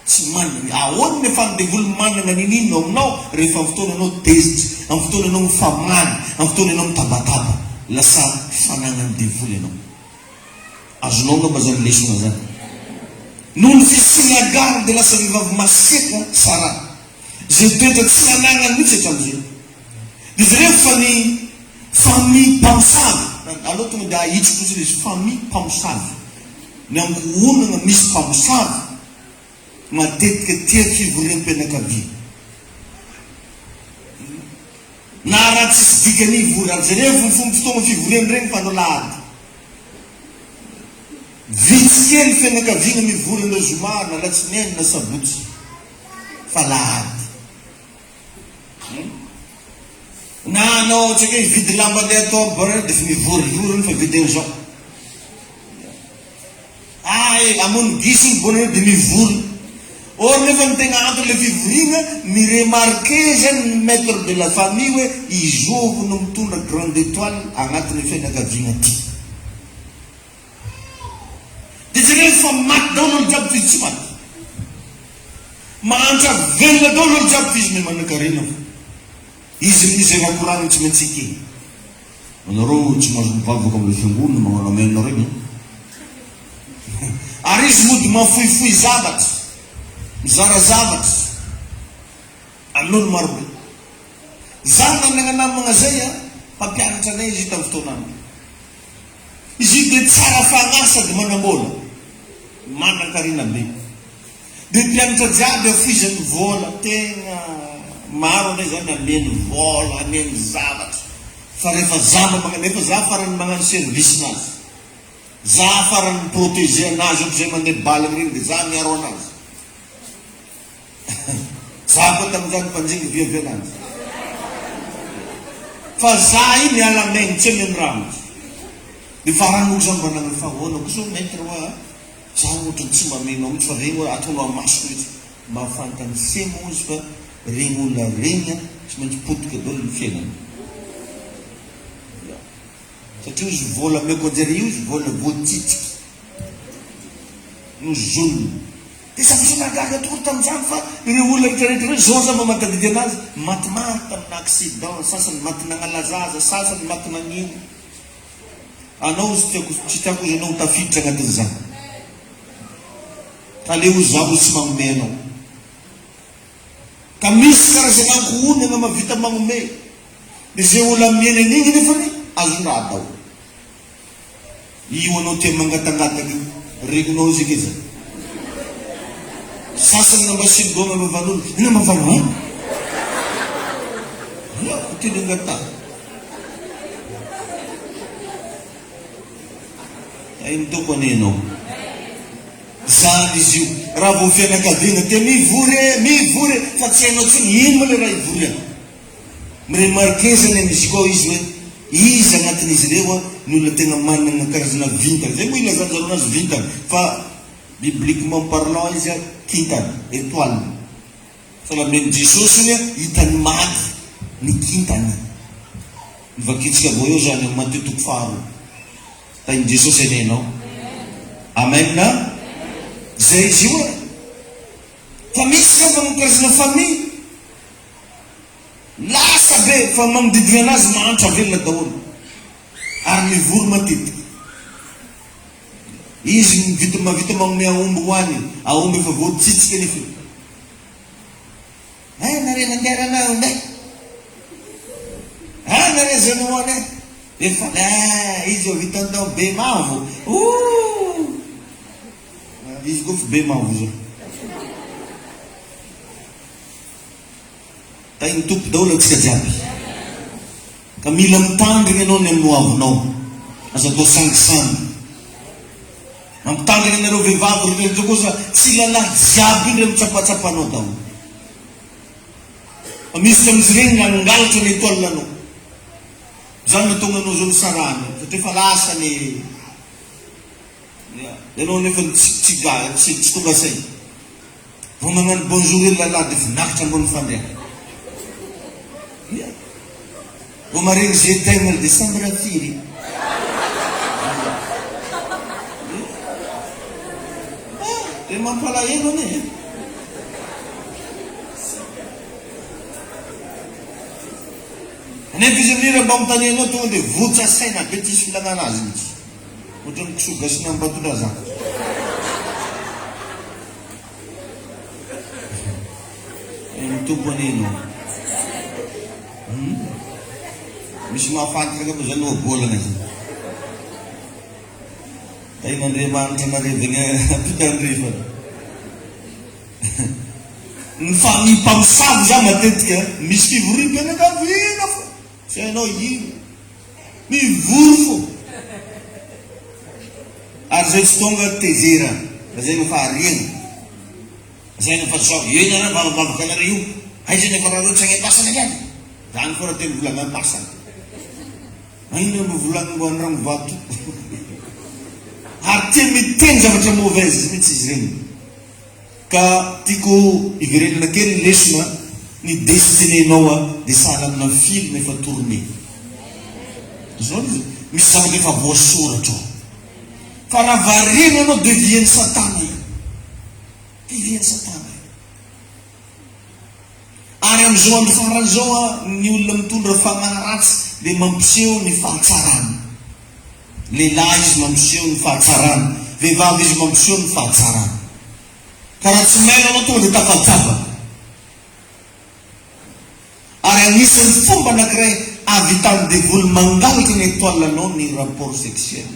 Speaker 1: Tsy manana, ahoana ny fanedevoly manana ninino aminao rehefa amin'ny fotoana anao tezitra, amin'ny fotoana anao mifamany, amin'ny fotoana anao mitabataba, lasa fananany devoly ianao. Azonao ngamba zany lesona zany. Noho ny fisiany Agara dia lasa vehivavy masiaka Sara. Zay toetra tsy nananany mihitsy hatramin'izay. Dia zareo fa ny famille mpamosavy. Aloha tonga dia ahitsiko izy izy famille mpamosavy. Ny ankohonana misy mpamosavy matetika tia fivoriam-pianakavia. Na raha tsisy dikany ivory ary zareo ny fomba fotoana fivoriam-regny fa anao lahady. Vitsy kely fianakaviana mivory anao zoma na latsinainy na sabotsy fa lahady. Na anao tsy hoe vidy lamba le atao bara dia fa mivoryvorony fa vidy an'izao. Amono gisiny bona dia mivory. Or nefa ny tegna antony le fivoriana miremarke zany maître de la famille hoe izovo no mitondra grande étoile agnatin'ny fianakaviana ty. Dia zareo fa maty dao nolo jiaby fizy tsy maty. Mahantra velona dao nolo jiaby fizy ny manan-karena. Izy amin'izay rakorany tsy maintsy ike. Anareo tsy mahazo mivavaka amin'le fiangonana magnano amenao regny. Ary izy mody mafoifoy zavatra, mizara zavatra amin'olo marobe. Zany nananamagna zay mpampianatra anay izy tamin'ny fotoanany. Izy dia tsara fagnasa dia manambola, manan-karena be. Dia mpianatra jiaby afizany vola, tena maro anay zany ameny vola, ameny zavatra. Fa rehefa nefa za farany magnano service nazy, za farany protege anazy ohatr'izay mandeha balagna regny dia za miaro anazy. Za koa tamin'izany mpanjingy viavy anazy. Fa za iny miala maigny tsy ameny rano. Dia faran'olo zany mba nagnano fa ahoana kosa maître hoa za ohatra tsy mamenao mihitsy fa regny hoe ataonao amasoko izy mba afantany semo izy fa regny olona regny tsy maintsy potika daholo ny fiainany. Satria izy vola meko anjare io izy vola voatitiky no zolony. Dia zavatra nagaga tokory tamin'izany fa ireo olona rehetrarehetra hoe zao zava matadidy anazy matimaty tamin'ny accident, sasany maty nagnalazaza, sasany maty nagnino. Anao izy tsy tiako izy anao tafiditra agnatin'izany. taleo zabo sy magnome anao. Ka misy karazana ankohonana mavita magnome. Dia zay olona miaina an'igny nefa azo raha dao. Io anao te mangatangataky regnonao izy keza. Sasany nambasiny goma mavanolo. Ina mavanolo ha? Ya, tena ngata. Ay mtoko nino. Zany izy io. Raha vao fianakaviana te mivory fa tsy hainao tsiny ino moa le raha ivory. Miremarkezany amin'izy koa izy hoe izy agnatin'izy ireo ny olona tegna manana karazana vintana. Zay moa ilazanjaro anazy vintana fa bibliquement parlant izy kintana, étoile. Fa la amin'ny Jesosy hoe hitany maty ny kintana. Mivakitsika avao eo zany Matteo 4. Tain'i Jesosy enenao. Amen na? Zay izy io. Fa misy kafa ny karazana famille. Lasa be fa magnodidigna anazy mahantra velona daholo. Ary mivory matetika. Izy mavita magnome aomby hoany. Aomby efa voatsitsika nefa. Nare nanderanao aomby. Nare zany hoany. Efa izy eo vitandao be mavo. Izy koa fa be mavo zao. Tain'ny tompo daholo antsika jiaby. Ka mila mitandrina ianao ny amin'ny hoavinao. Aza atao sangisangy. Mampitandrina anareo vehivavy rehetra kosa tsy lalahy jiaby indray mitsapatsapanao daholo. Fa misy amin'izy regny nangalatra ny étoile anao. Zany natonga anao zao nisarany. Satria fa lasa ny ianao nefa tsy tonga say. Vao magnano bonjour ely lalahy dia finakitra ambony fandriana. Vao maregny je t'aime dia sambra firy. Dia mampalahelo ane. Nefa izy amin'ira mba mitany anao tonga dia votsa saina be tsisy filana azy mihitsy. Ohatran'ny kisogasina mbatondra zany. Mitombo aneno. Misy mahafantatra ka zany bolana zany. Tain'Andriamanitra narevina ampitandrifa. Ny mpamosavy za matetika misy fivorim-pianakaviana fo. Tsy hainao ino. Mivory fo. Ary zay tsy tonga tezera. Zay no fa ariana. Zay no fa zao. Io na mavavaka anareo io. Aiza nefa raha tsy hagnam-pasana kany. Zany fo raha tena volagna am-pasana. Aino mba volagna mbo andrano vato. Ary tia miteny zavatra mauvaise mihitsy izy regny. Ka tiako iverenana kely lesona ny destinénao dia sahala amina film efa tourné. Zao misy zavatra efa voasoratra. Fa raha variana anao devien'ny satana io. Devien'ny satana. Ary amin'izao andro faran'izao ny olona mitondra fanahy ratsy dia mampiseho ny fahatsarana. Lehilahy izy mampiseho ny fahatsarana. Vehivavy izy mampiseho ny fahatsarana. Ka raha tsy maina anao tonga dia tafadzabaka. Ary anisan'ny fomba anankiray ahavitany devoly mangalatra ny étoile anao ny rapport sexuel.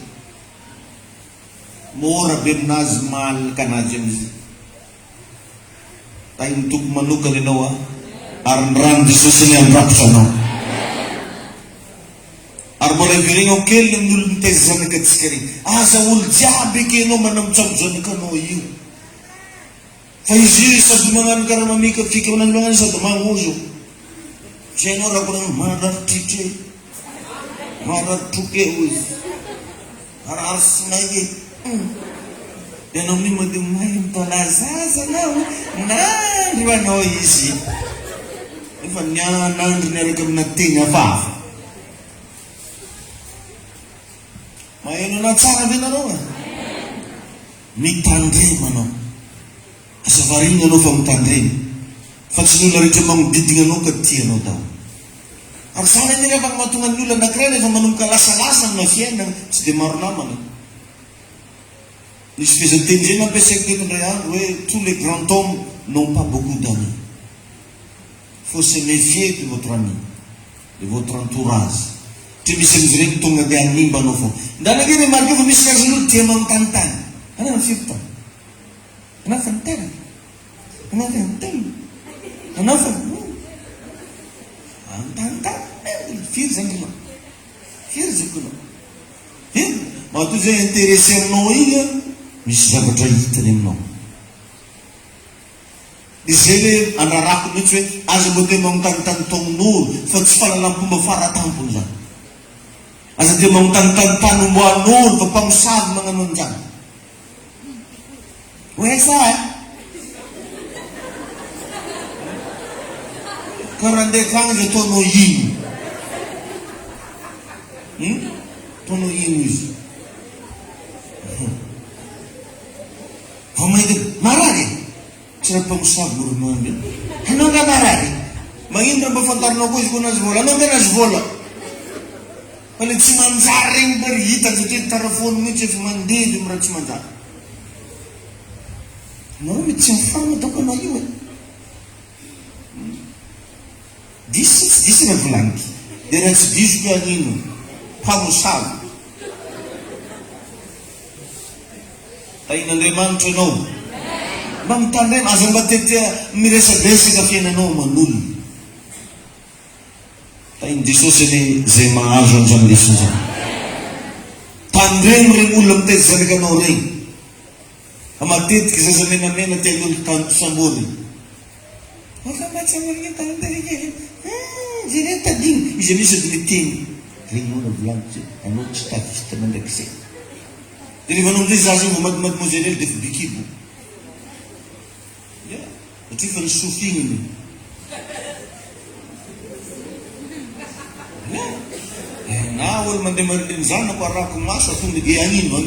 Speaker 1: Mora be aminazy malaka anazy amin'izy. Tain'ny tompo manokana ianao ary ny rano Jesosy ny andrafitra anao. Ary mbola iveregna kely amin'ny olona mitaiza zanakatsika regny. Aza olo jiaby eke anao manamitsabo zanakanao io. Fa izy io sady magnano karaha mamika fika manano magnano sady magnozo. Tsy hainao raha koa mararitritry mararitroke izy. Ararisinaie. Dia anao ny mody mahay mitalazaza anao. Nandro anao izy. Efa nandro niaraka amina teny hafahafa. Maheno na tsara ve nareo? Mitandrema anao. Asa variana anao fa mitandrema. Fa tsy ny olona rehetra magnodidina anao ka tianao daholo. Ary zany ny rehefa mahatonga ny olona anankiray rehefa manomboka lasalasa amina fiainana tsy dia maro namana. Nisy fizateny zay nampiasaiko teto indray andro hoe tous les grands hommes n'ont pas beaucoup d'amis. Faut se méfier de votre ami, de votre entourage. Tsy misy amin'ireny tonga dia hanimba anao foana. Ndanakeny marika fa misy karazan'olo tia manontanontany. Anao ny firy anao fa nitera. Anao fa nitera. Anao fa manontanontany. Firy zany anao. Firy zako anao. Firy. Matoa zay intéressé aminao iny misy zavatra hitany aminao. Izay hoe anarako mihitsy hoe aza mbo te manontanontany taon'olo fa tsy fahalalam-pomba faratampony zany. Aza te manontanontany tanomboan'olo fa mpamosavy magnano an'izany. Hoe sa karaha ndraiky agny zay ataonao ino? Ataonao ino izy? Vao mahita marary tsy raha mpamosavy moronoandry. Anao nga marary. Magnino raha mba fantarinao koa izy ko nazy vola. Anao nga nazy vola. Fa le tsy manjary regny mba ry hita satria tarafony mihitsy efa mandeha io raha tsy manjary. Anao mety tsy mifana ataoko anao io e. Disy tsy disy raha volaniky. Dia raha tsy diso koa anino mpamosavy. Tain'Andriamanitra anao. Mba mitandrema aza mba tetea miresadresaka fiainanao manolo. Tain'i Jesosy ane zay mahazo an'izany lesona zany. Tandremo regny olona mitety zanaka anao regny. Matetiky zaza menamena tian'olo sambony. Oka matsy amoriny tantarike. Zay tadiny. Izy misy ady miteny. Regny nona volaniko zay. Anao tsy tafista mandraiky zay. Dia rehefa anao amizay zaza io mademoiselle dia efa bikibo. Satria fa nisofigniny. Na olo mandeha mariliny zanako arako maso atonga dia agnino.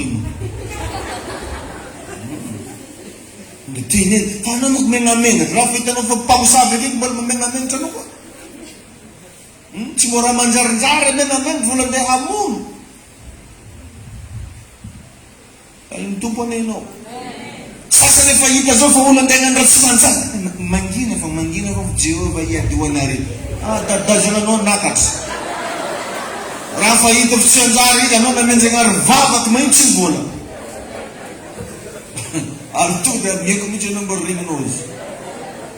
Speaker 1: Dia teny eny fa anao moko menamenatra. Raha fa hitanao fa mpamosavy akeky mbola mamenamenatra anao koa. Tsy mora manjarinjary menamenatra vola andeha hamono. Ny tompo anenao. Sasany efa hita zao fa olo andeha hagnano raha tsy manjary. Mangina fa Jehova iady ho anareo. Dadazana anao nakatra. Raha fa hita fa tsy anjary hita anao namenjagnary vavaky mahitsy ny vola. Ary tonga dia mieko mihitsy anao mba regninao izy.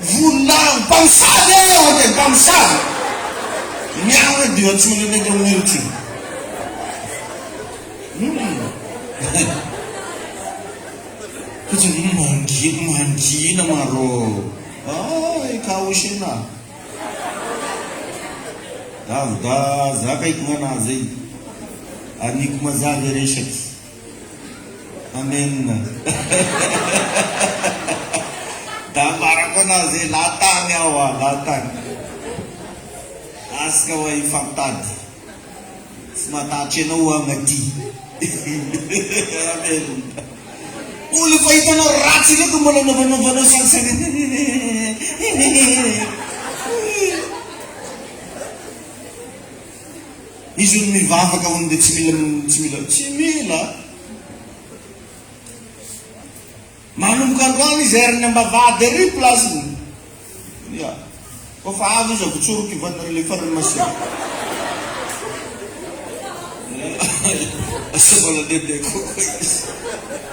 Speaker 1: Volagno mpamosavy eo mpamosavy. Miagna dia tsy manenenga amin'io ty. Kutsu mangina maro. Ay, kausina. Da zaka ikmana zai. Anik mazage reshak. Amen. Da barakona zai latan yawa latan. Aska wa ifaktad. Smata chenoa ngati. Amen. Uli fa hitanao ratsy reto mbola novanovanao sanisany. Izy olo mivavaka hono dia tsy mila. Manomboka androany izy heriny ambavady ary plasiny. Ya. Kofa avy izy avitsoroky vanare le farany masina. Asa mbola lehibe kokoa izy.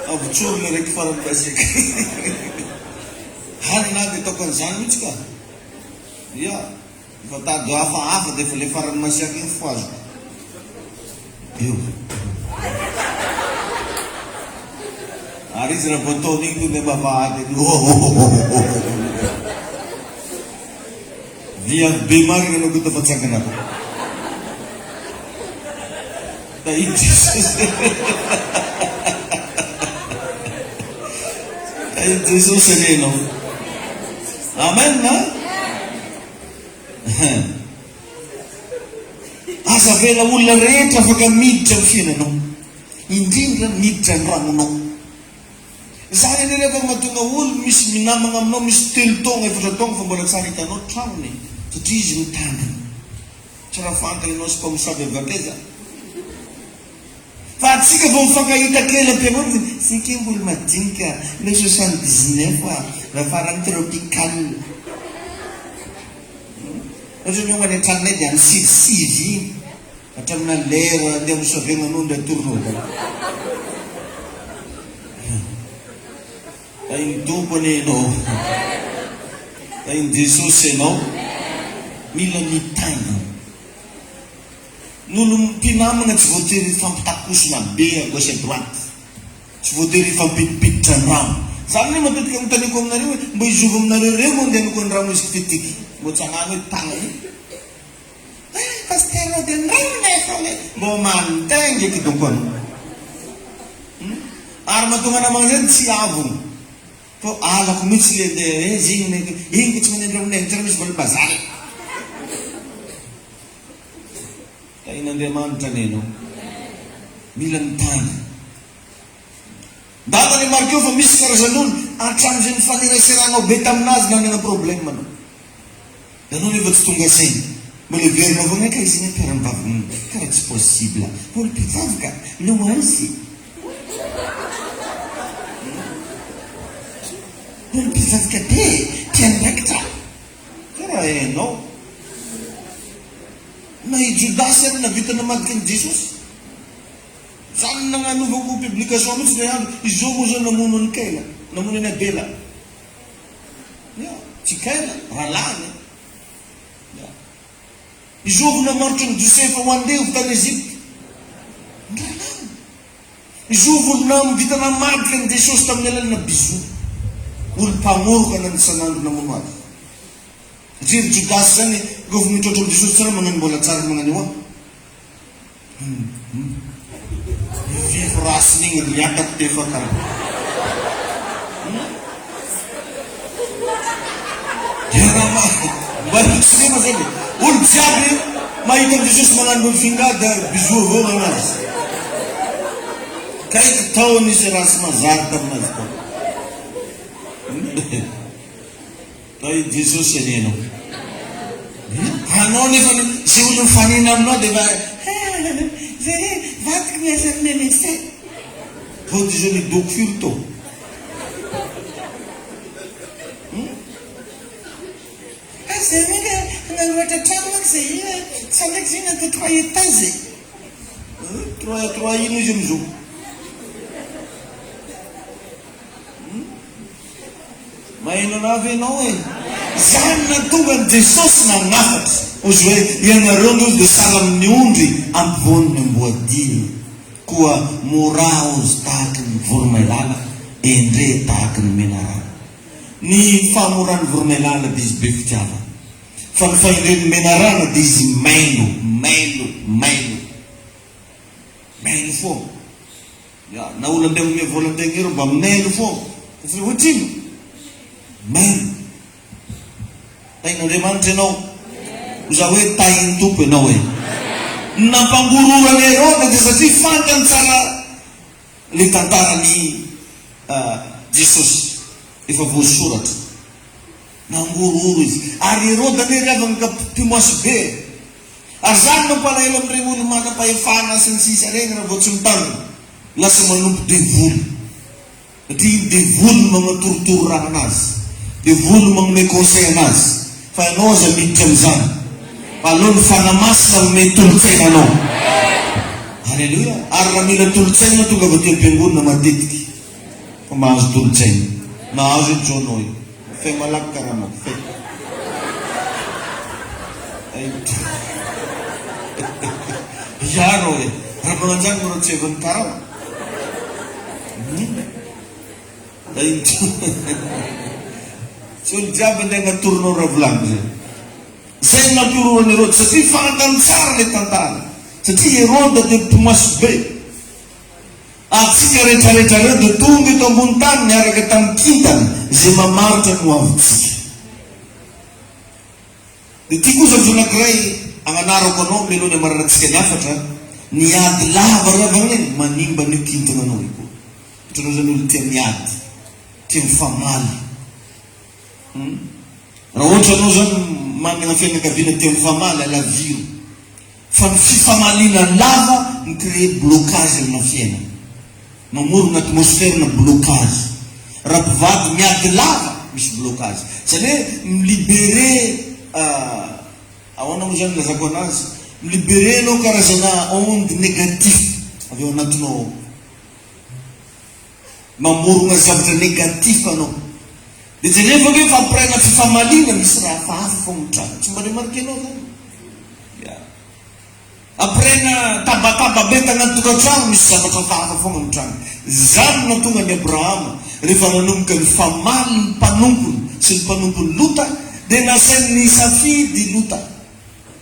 Speaker 1: Avitsoro le raiky farany masika. Hanina dia ataoko an'izany mihitsy ka. Ya. Fa tady hafahafa dia efa le farany masiaka iny fo azo. Io. Ary izy raha vao ataon'igny tonga dia mbavahady. Viavy be marina anao ko tafatsangana ko. Da iny Jesosy. Da iny Jesosy renao. Amen na? Aza vela olona rehetra afaka miditra amin'ny fiainanao. Indrindra miditra ny ranonao. Zany ane rehefa mahatonga olo misy minamagna aminao misy 3 taogna 4 taogna fa mbola tsara hitanao tranony satria izy mitandrina. Tsy raha fantany anao sy mpamosavy avake zany. Fa Atsika vao mifankahita kely am-piangonana, sika mbola madinika le 79 la farany tropical. Ohatry ny homany an-tranonay dia any sivy iny hatramina lera andeha misovegna an'ondra tournoda. Tainy tompony ianao, tainy Jesosy ianao, mila mitaina. N'olo mpinamana tsy voatery fampitakosona be à gauche à droite, tsy voatery fampidipiditra andrano. Zany ne matetika mitaniko aminareo hoe mbo hizovo aminareo reo mo ndehaniko andrano izy fitiky mbo tsy hagnano hoe tagna io. Pasteur de ndrano mbo mantaingy eky donkony. Ary mahatonga namagna zany tsy avony. Fa alako mihitsy le de zigny iny tsy manendra aminay tsara misy valibazary. Tain'Andriamanitra neno mila mitany. Datany markeo fa misy karazan'olo atramizay mifaneraseranao be taminazy nanana problème anao. Anao nefa tsy tonga saina. Mbola heverinao avao ka izy mpiara-mivavy karaha tsy possible. Olo mpivavy ka lomansy. Olo mpivavy ka be tiandraikitra. Karaha hainao. Na i Judasy ary navita namadika ny Jesosy. Zany nagnanovako publication mihitsy le andro izao moa zao namono ny Kaila, namono ny Abela. Tsy Kaila, Ralany. Izao vao namarotra ny Josefa ho andeha ho tany Egypte. Ralany. Izao vao navita namadika ny Jesosy tamin'ny alalana bizo. Olo mpamoroka na nisan'andro namono azy. Jiry Judasy zany gofo mitrotro amin'ny Jesosy tsara magnano mbola tsara magnano io. Vivy rasiny igny liatako tefa kara. Yarama mba sinema zany. Olo jiaby mahita Jesosy magnano fingada bizo avao anazy. Kaiky taony izy rasy mazary taminazy koa. Tay Jesosy anenao. Anao nefa zay olo mifanina aminao dia vatiko miasa amin'ny médecin. Vao dia zao ny docteur to. Zay mika nanoatra trano manko zay sandraiky zay natao 3 étages. 3 ino izy amizao. Maheno anavy ianao e. Zany natonga ny Jesosy nagnafatra. Ozy hoe ianareo ndozy dia sahala amin'ny ondry ampovoan'ny amboadia. Koa mora ozy tahaka ny voromailala, endre tahaka ny menarana. Ny famoran'ny voromailala dia izy be fitiava. Fa ny fahendren'ny menarana dia izy mailo. Mailo fô. Na olo andeha mime volan-tegna ero mba mailo fô. Fa ohatrino? Mailo. Tain'Andriamanitra ianao. Oza hoe tain'ny tompo ianao e. Nampangororany Herode dia satria fantany tsara le tantarany Jesosy efa voasoratra. Nangororo izy. Ary Herode ane riavana ka mpimoasy be. Ary zany mampalahelo amin'ireny olo manam-pahefana sy ny sisa reny raha vao tsy mitandrina. Lasa manompo devolo. Satria devolo magnatorotoro raha anazy. Devolo magnome conseil anazy. Fa ianao aza miditra amin'izany. Alohan'ny fanamasina manome tolotsaina anao. Halleluia. Ary raha mila tolotsaina tonga avy aty am-piangonana matetiky. Fa mahazo tolotsaina. Nahazo io jonao io. Fe malaky karama. Fe. Yaro e. Raha mananjany mora tsy evan'ny karama. Tsy olo jiaby andeha natoronao raha volagny zay. Zay nampioroan'i Herode satria fantany tsara le tantara. Satria Herode dia mpimoasy be. Atsika rehetrarehetra reo dia tonga eto ambony tany niaraka tamin'ny kintana zay mamaritra no avitsika. Dia tia kosa vao anankiray agnanarako anao melohany amaranatsika ny afatra niady lava ravana iny manimba an'io kintana anao io koa. Hitranao zany olo tia miady, tia mifamaly. Raha ohatra anao zany manana fianakaviana tia mifamaly alaviro. fa ny fifamalina lava mi-crée blocage amina fiaina, mamorona atmosphère na blocage. Raha mpivady miady lava misy blocage, zany hoe milibere ahoana moa zany lazako anazy, milibere anao karazana onde négatif avy ao anatinao, mamorona zavatra négatif anao. De jenefa hoe fa aprena fifamalina misy raha hafahafa fo mitranga, tsy mba remarque anao zany. Aprena tabataba be tagnaty tokantrano misy zavatra hafahafa fonga mitranga. Zany na tonga ny Abrahama rehefa nanomboka ny famaly ny mpanompony sy ny mpanompony Lota, de nasainy safidy Lota.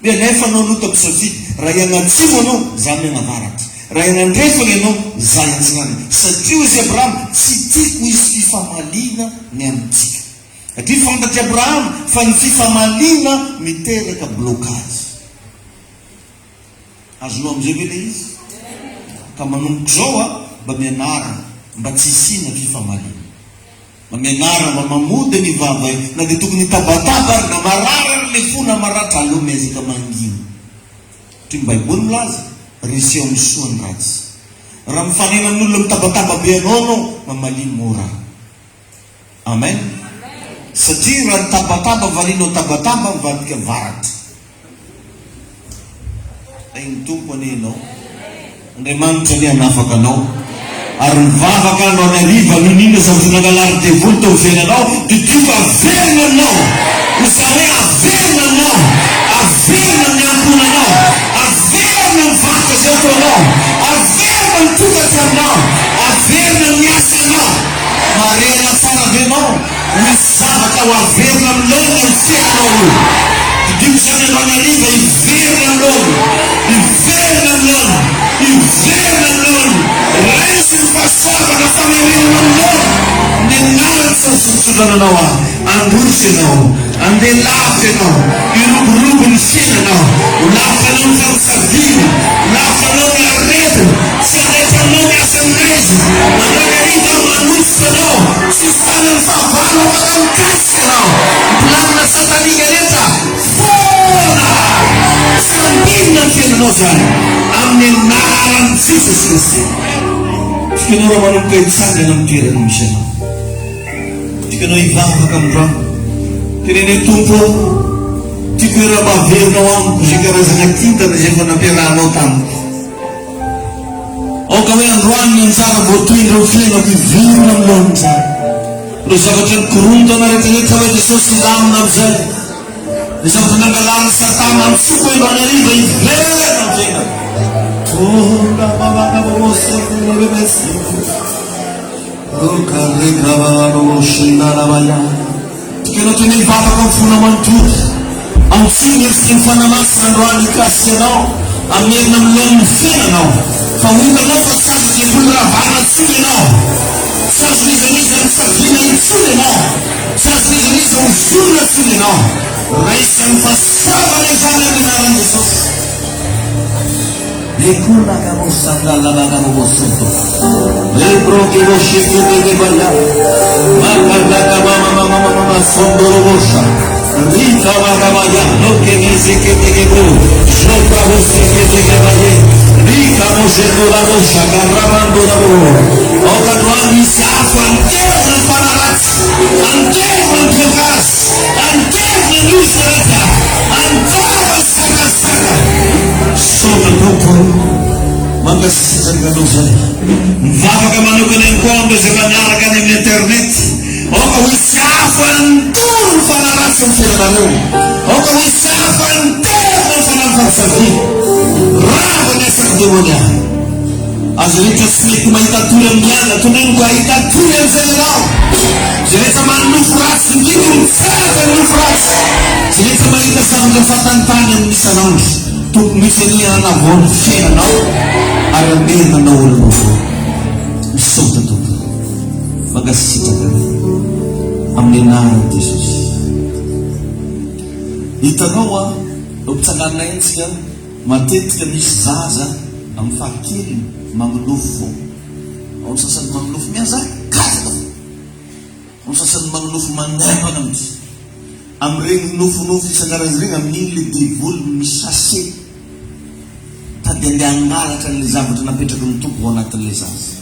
Speaker 1: De nefa anao Lota misafidy, raha ianatsimo anao za mianavaratra, raha ianandrefana ianao za iantsinany, satria izy Abrahama tsy tiako izy fifamalina ny amitsika. Satria fantatry Abrahama fa ny fifamalina miteraka blocage. Azonao amizay ve le izy? Ka manomboka zao mba mianara mba tsy isina fifamalina, mba mianara mba mamody ny vavay, na de tokony tabataba na marara le fo na maratra aleo miezaka mangina. Ty ny Baiboly milaza reseo amin'ny soany ratsy. Raha mifanena amin'olona mitabataba be anao mamaliny mora. Amen. Satria raha tabataba valinao tabataba mivadika varatra. Ay ny tompo anenao, Andriamanitra ny anafaka anao, ary mivavaka anao ny ariva ninina zavatra nangalary devoly tao venanao, de Dio averina anao, izany hoe averina anao, averina ny amponanao, averina ny vakoka zay ataonao, averina ny tokatra aminao, averina ny asanao. Marena tsara venao, misy zavatra ho averina aminao ny fiainanao io. Dio zany anao ny ariva iverina aminao, iverina aminao, iverina aminao, raisy ny fahasoavana famerenana aminao. Ny anarany fahasotsonanao androso ianao, andeha lavitra ianao, iroborobo ny fiainanao, lavitra anao ny famosavina, lavitra anao ny aretina, tsy andaitra aminao ny asan-drezy, manao ny ariva manosika anao, tsy fanany fahavalo afaka mikasika anao, mpilanina satanika rehetra fona sambinina ny fiainanao zany amin'ny anarany Jesosy Kristy. Tikanao raha manomboka hitsangana amin'ny toerana misy anao, tikanao hivavaka amin'irano, tenene Tompo, tiako hoe raha maverinao amiko zay karazana kintana zay efa nampiarahanao tamiko. Aoka hoe androany ny anjara voatoindra ny fiainako hivirina aminao ny tsara. Ireo zavatra ny korontana rehetrarehetra hoe Jesosy ilamina amin'izay, le zavatra nangalany Satana amintsika hoe mba ny ariva hiverina amin'ny fiainako. Tikanao tena hivavaka amin'ny fona manontolo, amintsiny ery sy ny fanamasina androany hikasika anao, amin'ny herina aminao ny fiainanao. Fa hitanao fa tsy azo jery ravana tsony ianao, tsy azo nizaniza mitsaviana itsony ianao, tsy azo nizaniza hozorona tsony ianao. Raisany fahasoavana izany amin'ny anarany Jesosy. Lekuna kamo sandalana kamo mosuto, lebro kemo shekete kebaya, makadaka mama sondoro bosha, rika magamaya, loke nezekete kebro, shokra bosekete kebaye, rika mosheto la bosha, karabando la bo. Okadwani safu antena pararat, antena pekas, antena nusrata, antena sakasaka. Sono dopo mangasisa kanao zay mivavaka manokana encontro zay maniaraka any amin'ny internet. Oka hoe safa antoro ny fanaratsy ny fiainanareo, oka hoe safa antena ny fanamfarisavia rava ny asaky demoniahy. Azo rehetra tsy mety mahita tory amin'ny ana, toneniko ahita tory amin'izay ianao. Zay rehetra manofo ratsy ndrindra mitsaka ny nofo ratsy, zay rehetra mahita zavatra fatantany amin'ny isanandro, tokony misy aniana avao fiainanao ary amenanao olomboko. Misota tompo, magasitraka amin'ny anarany Jesosy. Hitanao eo mpitsanganana etsika matetika misy zaza amin'ny fahakeliny magnilofo fo. Ao ny sasany magnilofo miazakazaka, ao ny sasany magnilofo manembana mihitsy. Amin'ireny nofonofo isan-karazany regny amin'iny le devoly misase Tady andia angalatra an'le zavatra napetraky ny tompo ao anatin'le zaza.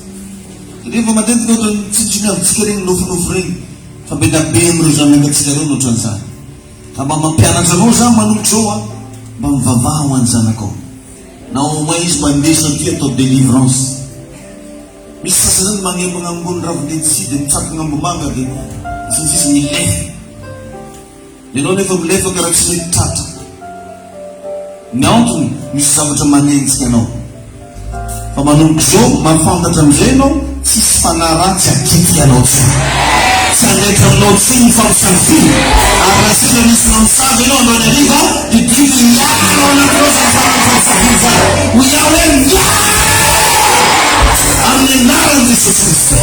Speaker 1: Rehefa matetika ohatra tsitsiny avitsika regny nofinofo regny fa be da be amin'ireo zanakatsika reo nohatran'izany. Ka mba mampianatra anao za manomboka zao a, mba mivavaha ho an'ny zanakao. Na au moins izy mba ndesina aty atao délivrance. Misy sasany zany magnembana ambony ravin'etsy de mitsatoka ambomanga de sisy milefa. Ianao nefa milefa karaha tsy mety tratra. Ny antony misy zavatra manenjika anao. Fa manomboka zao mahafantatra am'izay ianao tsisy fanaratsy akitika anao tsy. Tsy andraikitra aminao tsy ny fampisafidy. Ary raha sira misy mampisavy ianao androany hariva de diso miaro anatinao zay fampisafidy zany. Ho iao hoe miaro amin'ny anaran'i Jesosy Kristy.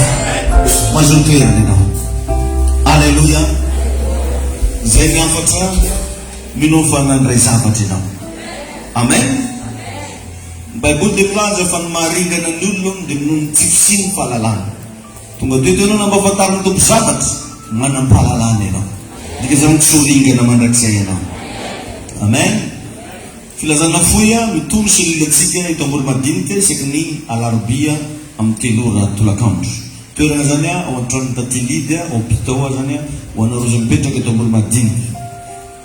Speaker 1: Mahazo toerana ianao. Alleluia. Zay miafatra minofana andray zavatra ianao. Amen. Baiboly de milaza fa ny maharingana ny olona de noho ny tsy fisiany fahalalana. Tonga teto ianao nampahafantariny tompo zavatra manam-pahalalana ianao. Dika zany tsy ho ringana mandrakizay ianao. Amen. Filazana foya mitondro sy lilatsika ito ambony madinika isaky ny alarobia amin'ny 3 ora tolakandro. Toerana zany ao an-trano Tatilidy ao Pitao zany ho anao rozy mipetraka ito ambony madinika.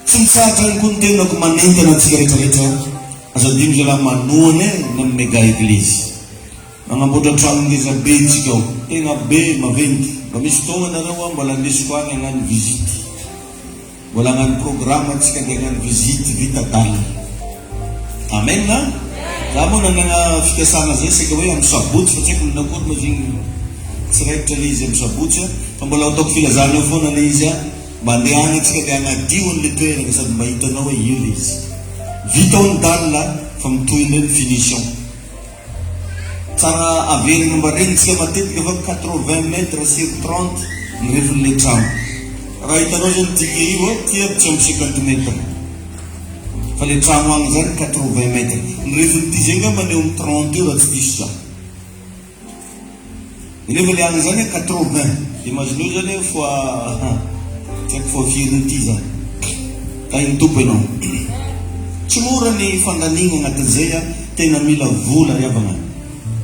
Speaker 1: Tsy mitsahatra ny koa ny tenako manentana antsika rehetrarehetra. Azadino zay laha manohany ny mega eglizy. Manamboatra trano ngeza be tsika ao. Tena be maventy. Mba misy fotoana nareo mbola andesiko any hagnano visite. Mbola hagnano programme tsika dia hagnano visite vita dala. Amen na? Za moa nanana fikasana zay sika hoe amin'ny sabotsy fa tsy haiko nakory ma zigny tsiraikitra le izy amin'ny sabotsy fa mbola ataoko filazana eo foana le izy mba andehana tsika dia hanadio an'le toerana sady mba hitanao hoe io le izy. Vita ao ny dalina fa mitohina ny finition. Tsara averina mba regny tsika matetika fa 80 mètres sur 30 ny refon'le trano. Raha hitanao zany tika io tia tsy amin'ny 50 mètres. Fa le trano agny zany 80 mètres. Ny refon'ity zay nga maneo amin'ny 30 eo raha tsy diso za. Nefa le agny zany 80. Imagineo zany fois tsy haiko fois firin'ity zany. Ka iny tompo ianao. Tsy mora ny fandanina agnatin'izay tena mila vola riavana.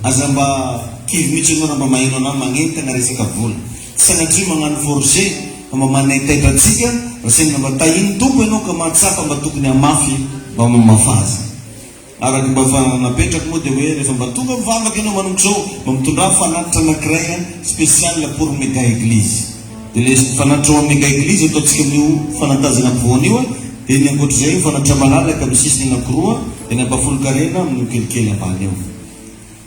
Speaker 1: Aza mba kivy mihitsy ianao mba maheno anao magnentana resaka vola. Tsy sanatria magnano forcé mba manetaitra atsika rasaina mba tahiny tompo ianao ka mahatsapa mba tokony hamafy mba mamafaza. Araky mba napetraka moa dia hoe rehefa mba tonga mivavaka ianao manomboka zao mba mitondra fanatitra anankiray spécial pour méga église. Dia le fanatitra ao méga église ataontsika amin'io fanantazana ampovoany io dia ny ankoatr'izay fanatitra malalaka amin'ny sisiny anankiroa dia ny ampafolo-karena amin'ny kelikely ambany eo.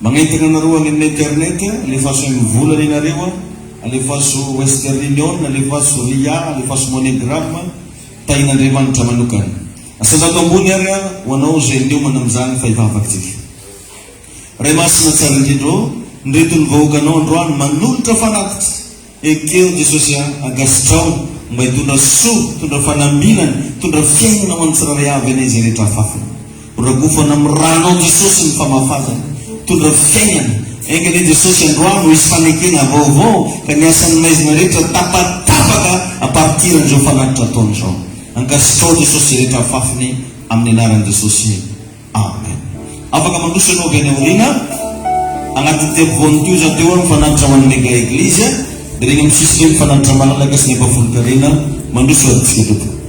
Speaker 1: Magnentana anareo any amin'ny internet alefaso mivola renareo alefaso Western Union alefaso Ria alefaso MoneyGram tahin'Andriamanitra manokana. Asandato ambony ary ho anao zay miomana amin'izany fa hivavakantsika. Ray masina tsara indrindra ndretony vahoakanao androany manolotra fanatitra ekeo Jesosy agasitrao mba hitondra soa, hitondra fanambinana, hitondra fiainana ho an'ny tsirairay avy anay zay rehetra afafana. Ragofana amin'ny ranao Jesosy ny famafazana, hitondra fiainana. Engany Jesosy androany misy fanekena vaovao ka ny asan'ny maizina rehetra tapatapaka a partir an'izao fanatitra ataon'izao. Angasitrao Jesosy rehetra afafiny amin'ny anaran'i Jesosy. Amen. Afaka mandroso anao avy any aoriana agnatin'ny tempovoany teo za teo amin'ny fanatitra ho an'ny mega église dia regny amin'ny sisiny mifanatitra malalaka sy ny ampafolo-karena mandroso atsika tompoko.